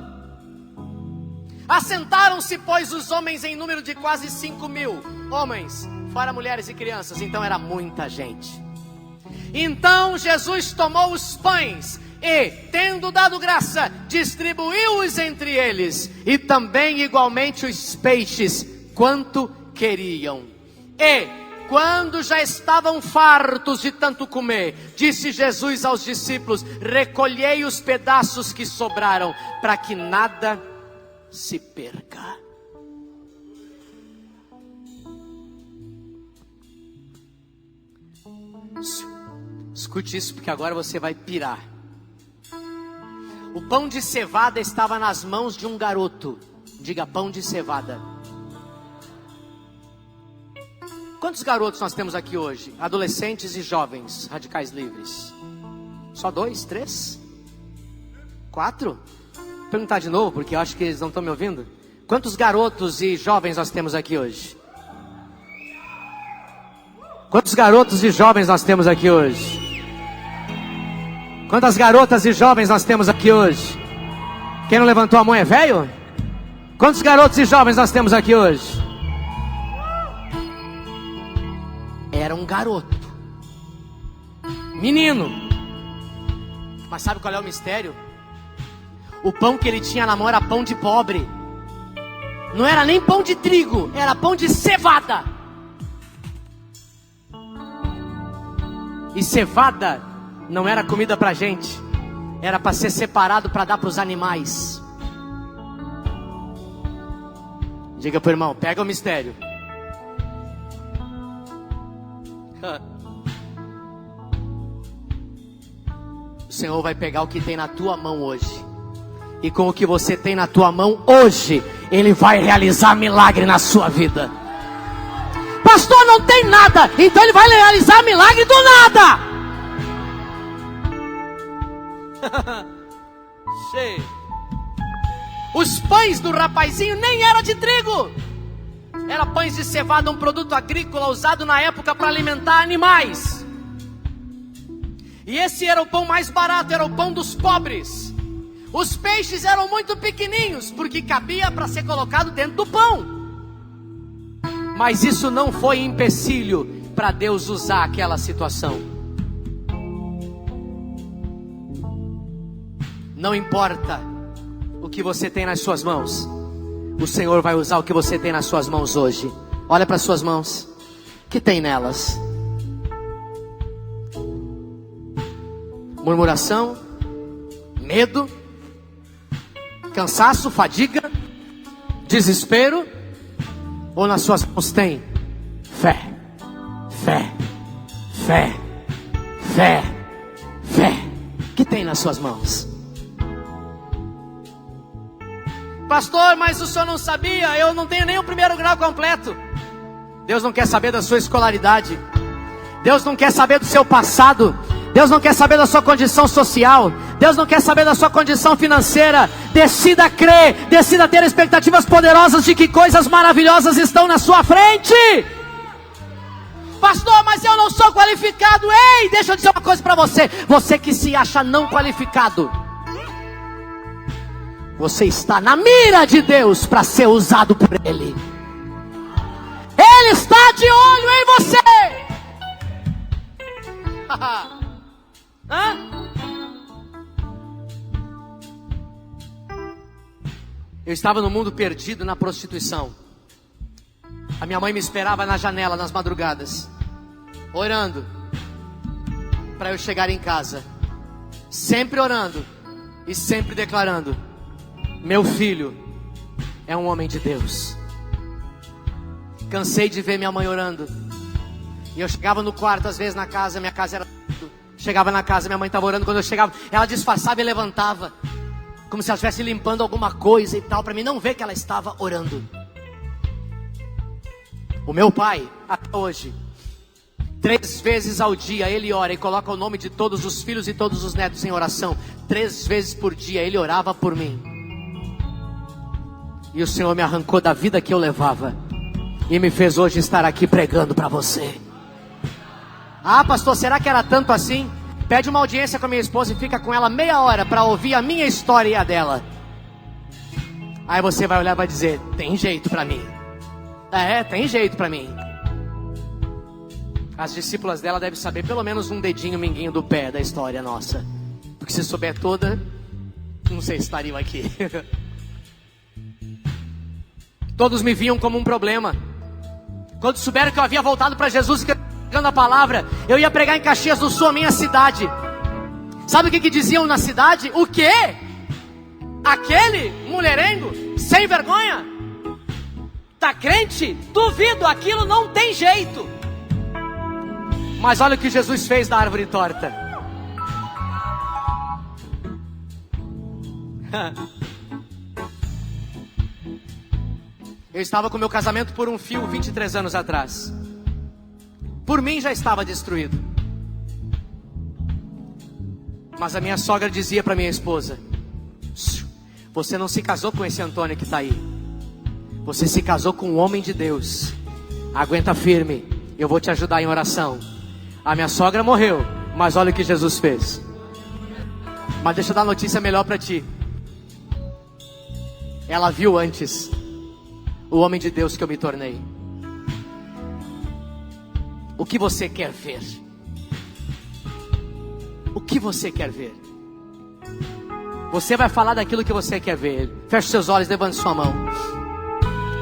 Speaker 1: Assentaram-se, pois, os homens em número de quase 5.000 homens, fora mulheres e crianças. Então era muita gente. Então Jesus tomou os pães e, tendo dado graça, distribuiu-os entre eles, e também igualmente os peixes, quanto queriam. E, quando já estavam fartos de tanto comer, disse Jesus aos discípulos: recolhei os pedaços que sobraram, para que nada se perca. Escute isso, porque agora você vai pirar. O pão de cevada estava nas mãos de um garoto. Diga, pão de cevada. Quantos garotos nós temos aqui hoje? Adolescentes e jovens, radicais livres. Só 2, 3? 4? Vou perguntar de novo, porque eu acho que eles não estão me ouvindo. Quantos garotos e jovens nós temos aqui hoje? Quantos garotos e jovens nós temos aqui hoje? Quantas garotas e jovens nós temos aqui hoje? Quem não levantou a mão é velho? Quantos garotos e jovens nós temos aqui hoje? Era um garoto, menino. Mas sabe qual é o mistério? O pão que ele tinha na mão era pão de pobre. Não era nem pão de trigo, era pão de cevada. E cevada não era comida pra gente, era para ser separado para dar para os animais. Diga pro irmão, pega o mistério. O Senhor vai pegar o que tem na tua mão hoje, e com o que você tem na tua mão hoje, Ele vai realizar milagre na sua vida. Pastor, não tem nada, então Ele vai realizar milagre do nada. Os pães do rapazinho nem era de trigo, era pães de cevada, um produto agrícola usado na época para alimentar animais. E esse era o pão mais barato, era o pão dos pobres. Os peixes eram muito pequeninhos, porque cabia para ser colocado dentro do pão. Mas isso não foi empecilho para Deus usar aquela situação. Não importa o que você tem nas suas mãos, o Senhor vai usar o que você tem nas suas mãos hoje. Olha para as suas mãos, o que tem nelas? Murmuração, medo, cansaço, fadiga, desespero? Ou nas suas mãos tem fé, fé, fé, fé, fé? O que tem nas suas mãos? Pastor, mas o senhor não sabia? Eu não tenho nem o 1º grau completo. Deus não quer saber da sua escolaridade. Deus não quer saber do seu passado. Deus não quer saber da sua condição social. Deus não quer saber da sua condição financeira. Decida crer, decida ter expectativas poderosas de que coisas maravilhosas estão na sua frente. Pastor, mas eu não sou qualificado. Ei, deixa eu dizer uma coisa para você. Você que se acha não qualificado, você está na mira de Deus para ser usado por Ele. Ele está de olho em você. Eu estava no mundo perdido, na prostituição. A minha mãe me esperava na janela nas madrugadas, orando para eu chegar em casa, sempre orando e sempre declarando: meu filho é um homem de Deus. Cansei de ver minha mãe orando. E eu chegava no quarto, às vezes na casa, minha casa era... Chegava na casa, minha mãe estava orando. Quando eu chegava, ela disfarçava e levantava, como se ela estivesse limpando alguma coisa e tal, para mim não ver que ela estava orando. O meu pai, até hoje, 3 vezes ao dia ele ora e coloca o nome de todos os filhos e todos os netos em oração. 3 vezes por dia ele orava por mim. E o Senhor me arrancou da vida que eu levava e me fez hoje estar aqui pregando para você. Ah, pastor, será que era tanto assim? Pede uma audiência com a minha esposa e fica com ela meia hora para ouvir a minha história e a dela. Aí você vai olhar e vai dizer: tem jeito para mim. Tem jeito para mim. As discípulas dela devem saber pelo menos um dedinho minguinho do pé da história nossa. Porque se souber toda, não sei se estariam aqui. Todos me viam como um problema. Quando souberam que eu havia voltado para Jesus e pregando a palavra, eu ia pregar em Caxias do Sul, a minha cidade. Sabe o que diziam na cidade? O quê? Aquele mulherengo, sem vergonha? Tá crente? Duvido, aquilo não tem jeito. Mas olha o que Jesus fez da árvore torta. Eu estava com meu casamento por um fio 23 anos atrás. Por mim já estava destruído. Mas a minha sogra dizia para minha esposa: você não se casou com esse Antônio que está aí. Você se casou com um homem de Deus. Aguenta firme, eu vou te ajudar em oração. A minha sogra morreu, mas olha o que Jesus fez. Mas deixa eu dar notícia melhor para ti. Ela viu antes o homem de Deus que eu me tornei. O que você quer ver? O que você quer ver? Você vai falar daquilo que você quer ver. Feche seus olhos, levante sua mão.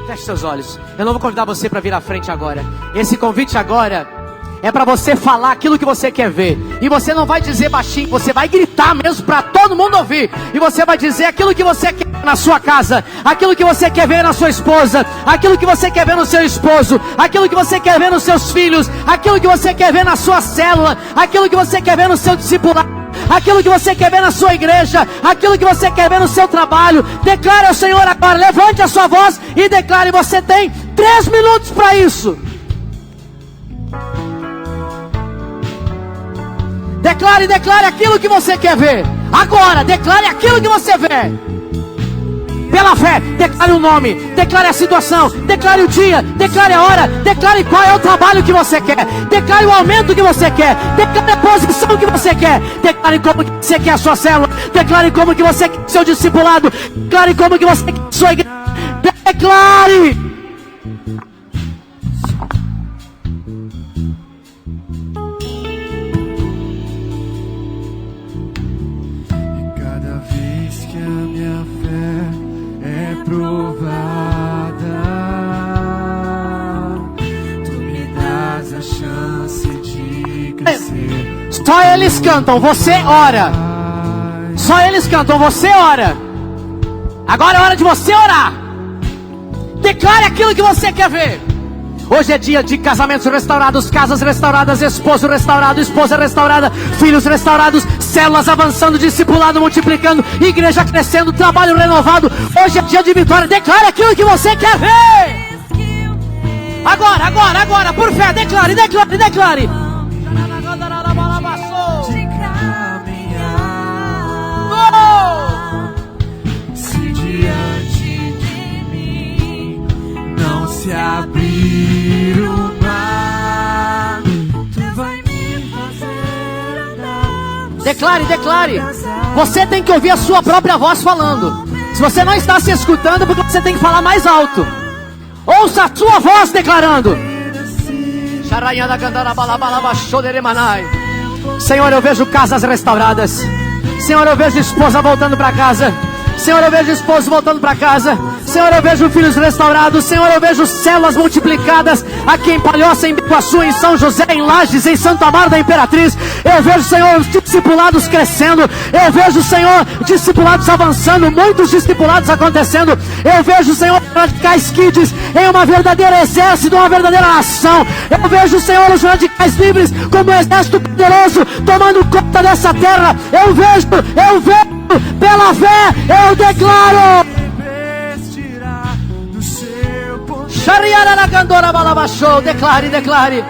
Speaker 1: Feche seus olhos. Eu não vou convidar você para vir à frente agora. Esse convite agora é para você falar aquilo que você quer ver. E você não vai dizer baixinho, você vai gritar mesmo para todo mundo ouvir. E você vai dizer aquilo que você quer na sua casa, aquilo que você quer ver na sua esposa, aquilo que você quer ver no seu esposo, aquilo que você quer ver nos seus filhos, aquilo que você quer ver na sua célula, aquilo que você quer ver no seu discipulado, aquilo que você quer ver na sua igreja, aquilo que você quer ver no seu trabalho. Declare ao Senhor agora, levante a sua voz e declare. Você tem 3 minutos para isso. Declare aquilo que você quer ver. Agora, declare aquilo que você vê. Pela fé, declare o nome, declare a situação, declare o dia, declare a hora, declare qual é o trabalho que você quer, declare o aumento que você quer, declare a posição que você quer, declare como que você quer a sua célula, declare como que você quer seu discipulado, declare como que você quer a sua igreja, declare!
Speaker 2: Provada, tu me das a chance de crescer.
Speaker 1: Só eles cantam, você ora. Só eles cantam, você ora. Agora é hora de você orar. Declare aquilo que você quer ver. Hoje é dia de casamentos restaurados, casas restauradas, esposo restaurado, esposa restaurada, filhos restaurados, células avançando, discipulado multiplicando, igreja crescendo, trabalho renovado. Hoje é dia de vitória. Declare aquilo que você quer ver. Agora, por fé, declare.
Speaker 2: Se diante de mim não se abrir o mar, tu vai me fazer andar.
Speaker 1: Declare. Você tem que ouvir a sua própria voz falando. Se você não está se escutando, porque você tem que falar mais alto. Ouça a sua voz declarando. Senhor, eu vejo casas restauradas. Senhor, eu vejo esposa voltando para casa. Senhor, eu vejo esposo voltando para casa. Senhor, eu vejo filhos restaurados. Senhor, eu vejo células multiplicadas aqui em Palhoça, em Bicuaçu, em São José, em Lages, em Santo Amaro da Imperatriz. Eu vejo, Senhor, discipulados crescendo. Eu vejo, Senhor, discipulados avançando. Muitos discipulados acontecendo. Eu vejo, Senhor, radicais kids em uma verdadeira exército, uma verdadeira nação. Eu vejo, Senhor, os radicais livres como um exército poderoso tomando conta dessa terra. Eu vejo, pela fé, eu declaro. Declare.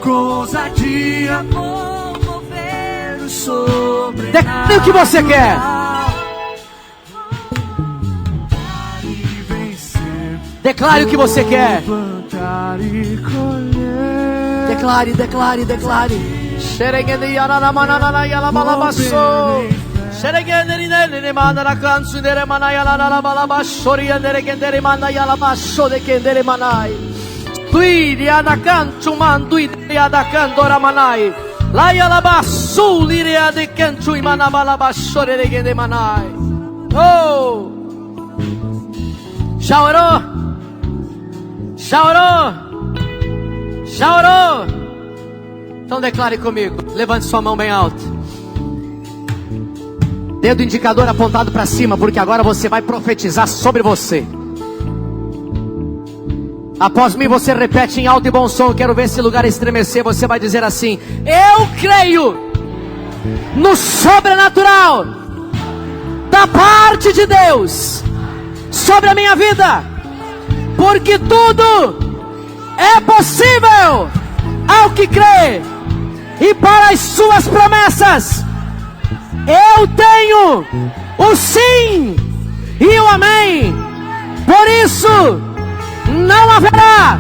Speaker 2: Com ousadia mover o sobrenatural.
Speaker 1: Declare o que você quer. Declare o que você quer. Declare. Oh! Já orou? Já orou? Já orou? Então declare comigo. Levante sua mão bem alto. Dedo indicador apontado para cima, porque agora você vai profetizar sobre você. Após mim você repete em alto e bom som. Eu quero ver esse lugar estremecer. Você vai dizer assim: eu creio no sobrenatural da parte de Deus sobre a minha vida, porque tudo é possível ao que crê, e para as suas promessas eu tenho o sim e o amém. Por isso não haverá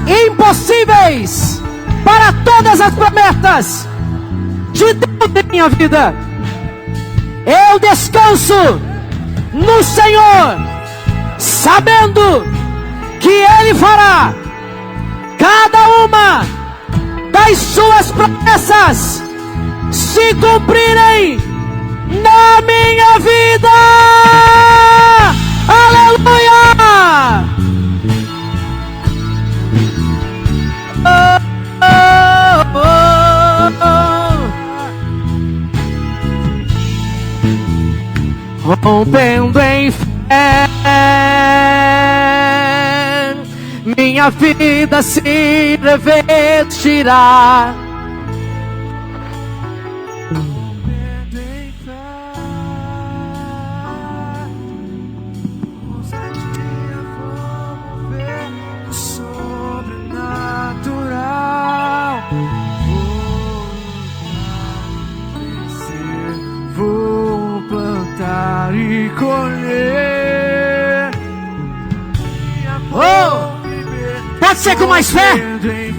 Speaker 1: impossíveis para todas as promessas de Deus em minha vida. Eu descanso no Senhor, sabendo que Ele fará cada uma das suas promessas se cumprirem na minha vida. Aleluia! Oh, oh, oh. Rompendo em fé, minha vida se revestirá.
Speaker 2: Vou plantar e colher.
Speaker 1: Oh! Pode ser com mais fé?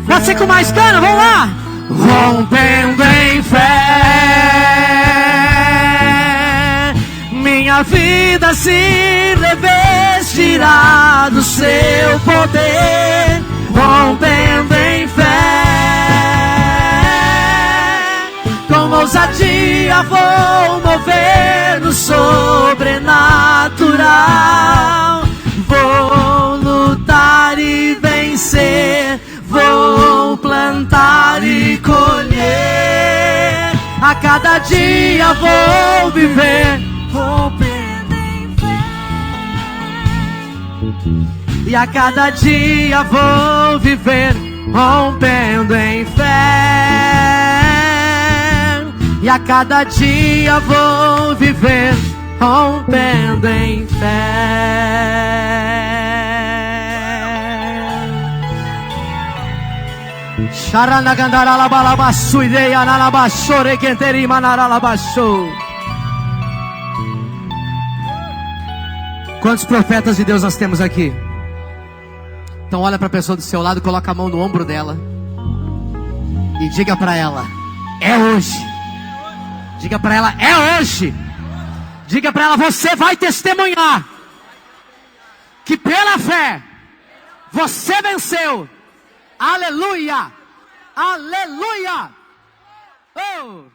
Speaker 1: Pode ser com mais gana? Vamos lá! Rompendo em fé, minha vida se revestirá do seu poder. Rompendo em fé, com ousadia vou mover no sobrenatural. Vou lutar e vencer, vou plantar e colher. A cada dia vou viver, rompendo em fé. E a cada dia vou viver, rompendo em fé. E a cada dia vou viver, rompendo em fé. Quantos profetas de Deus nós temos aqui? Então olha para a pessoa do seu lado, coloca a mão no ombro dela e diga para ela: é hoje. Diga para ela: é hoje. Diga para ela: você vai testemunhar que pela fé você venceu. Aleluia! Aleluia! Oh!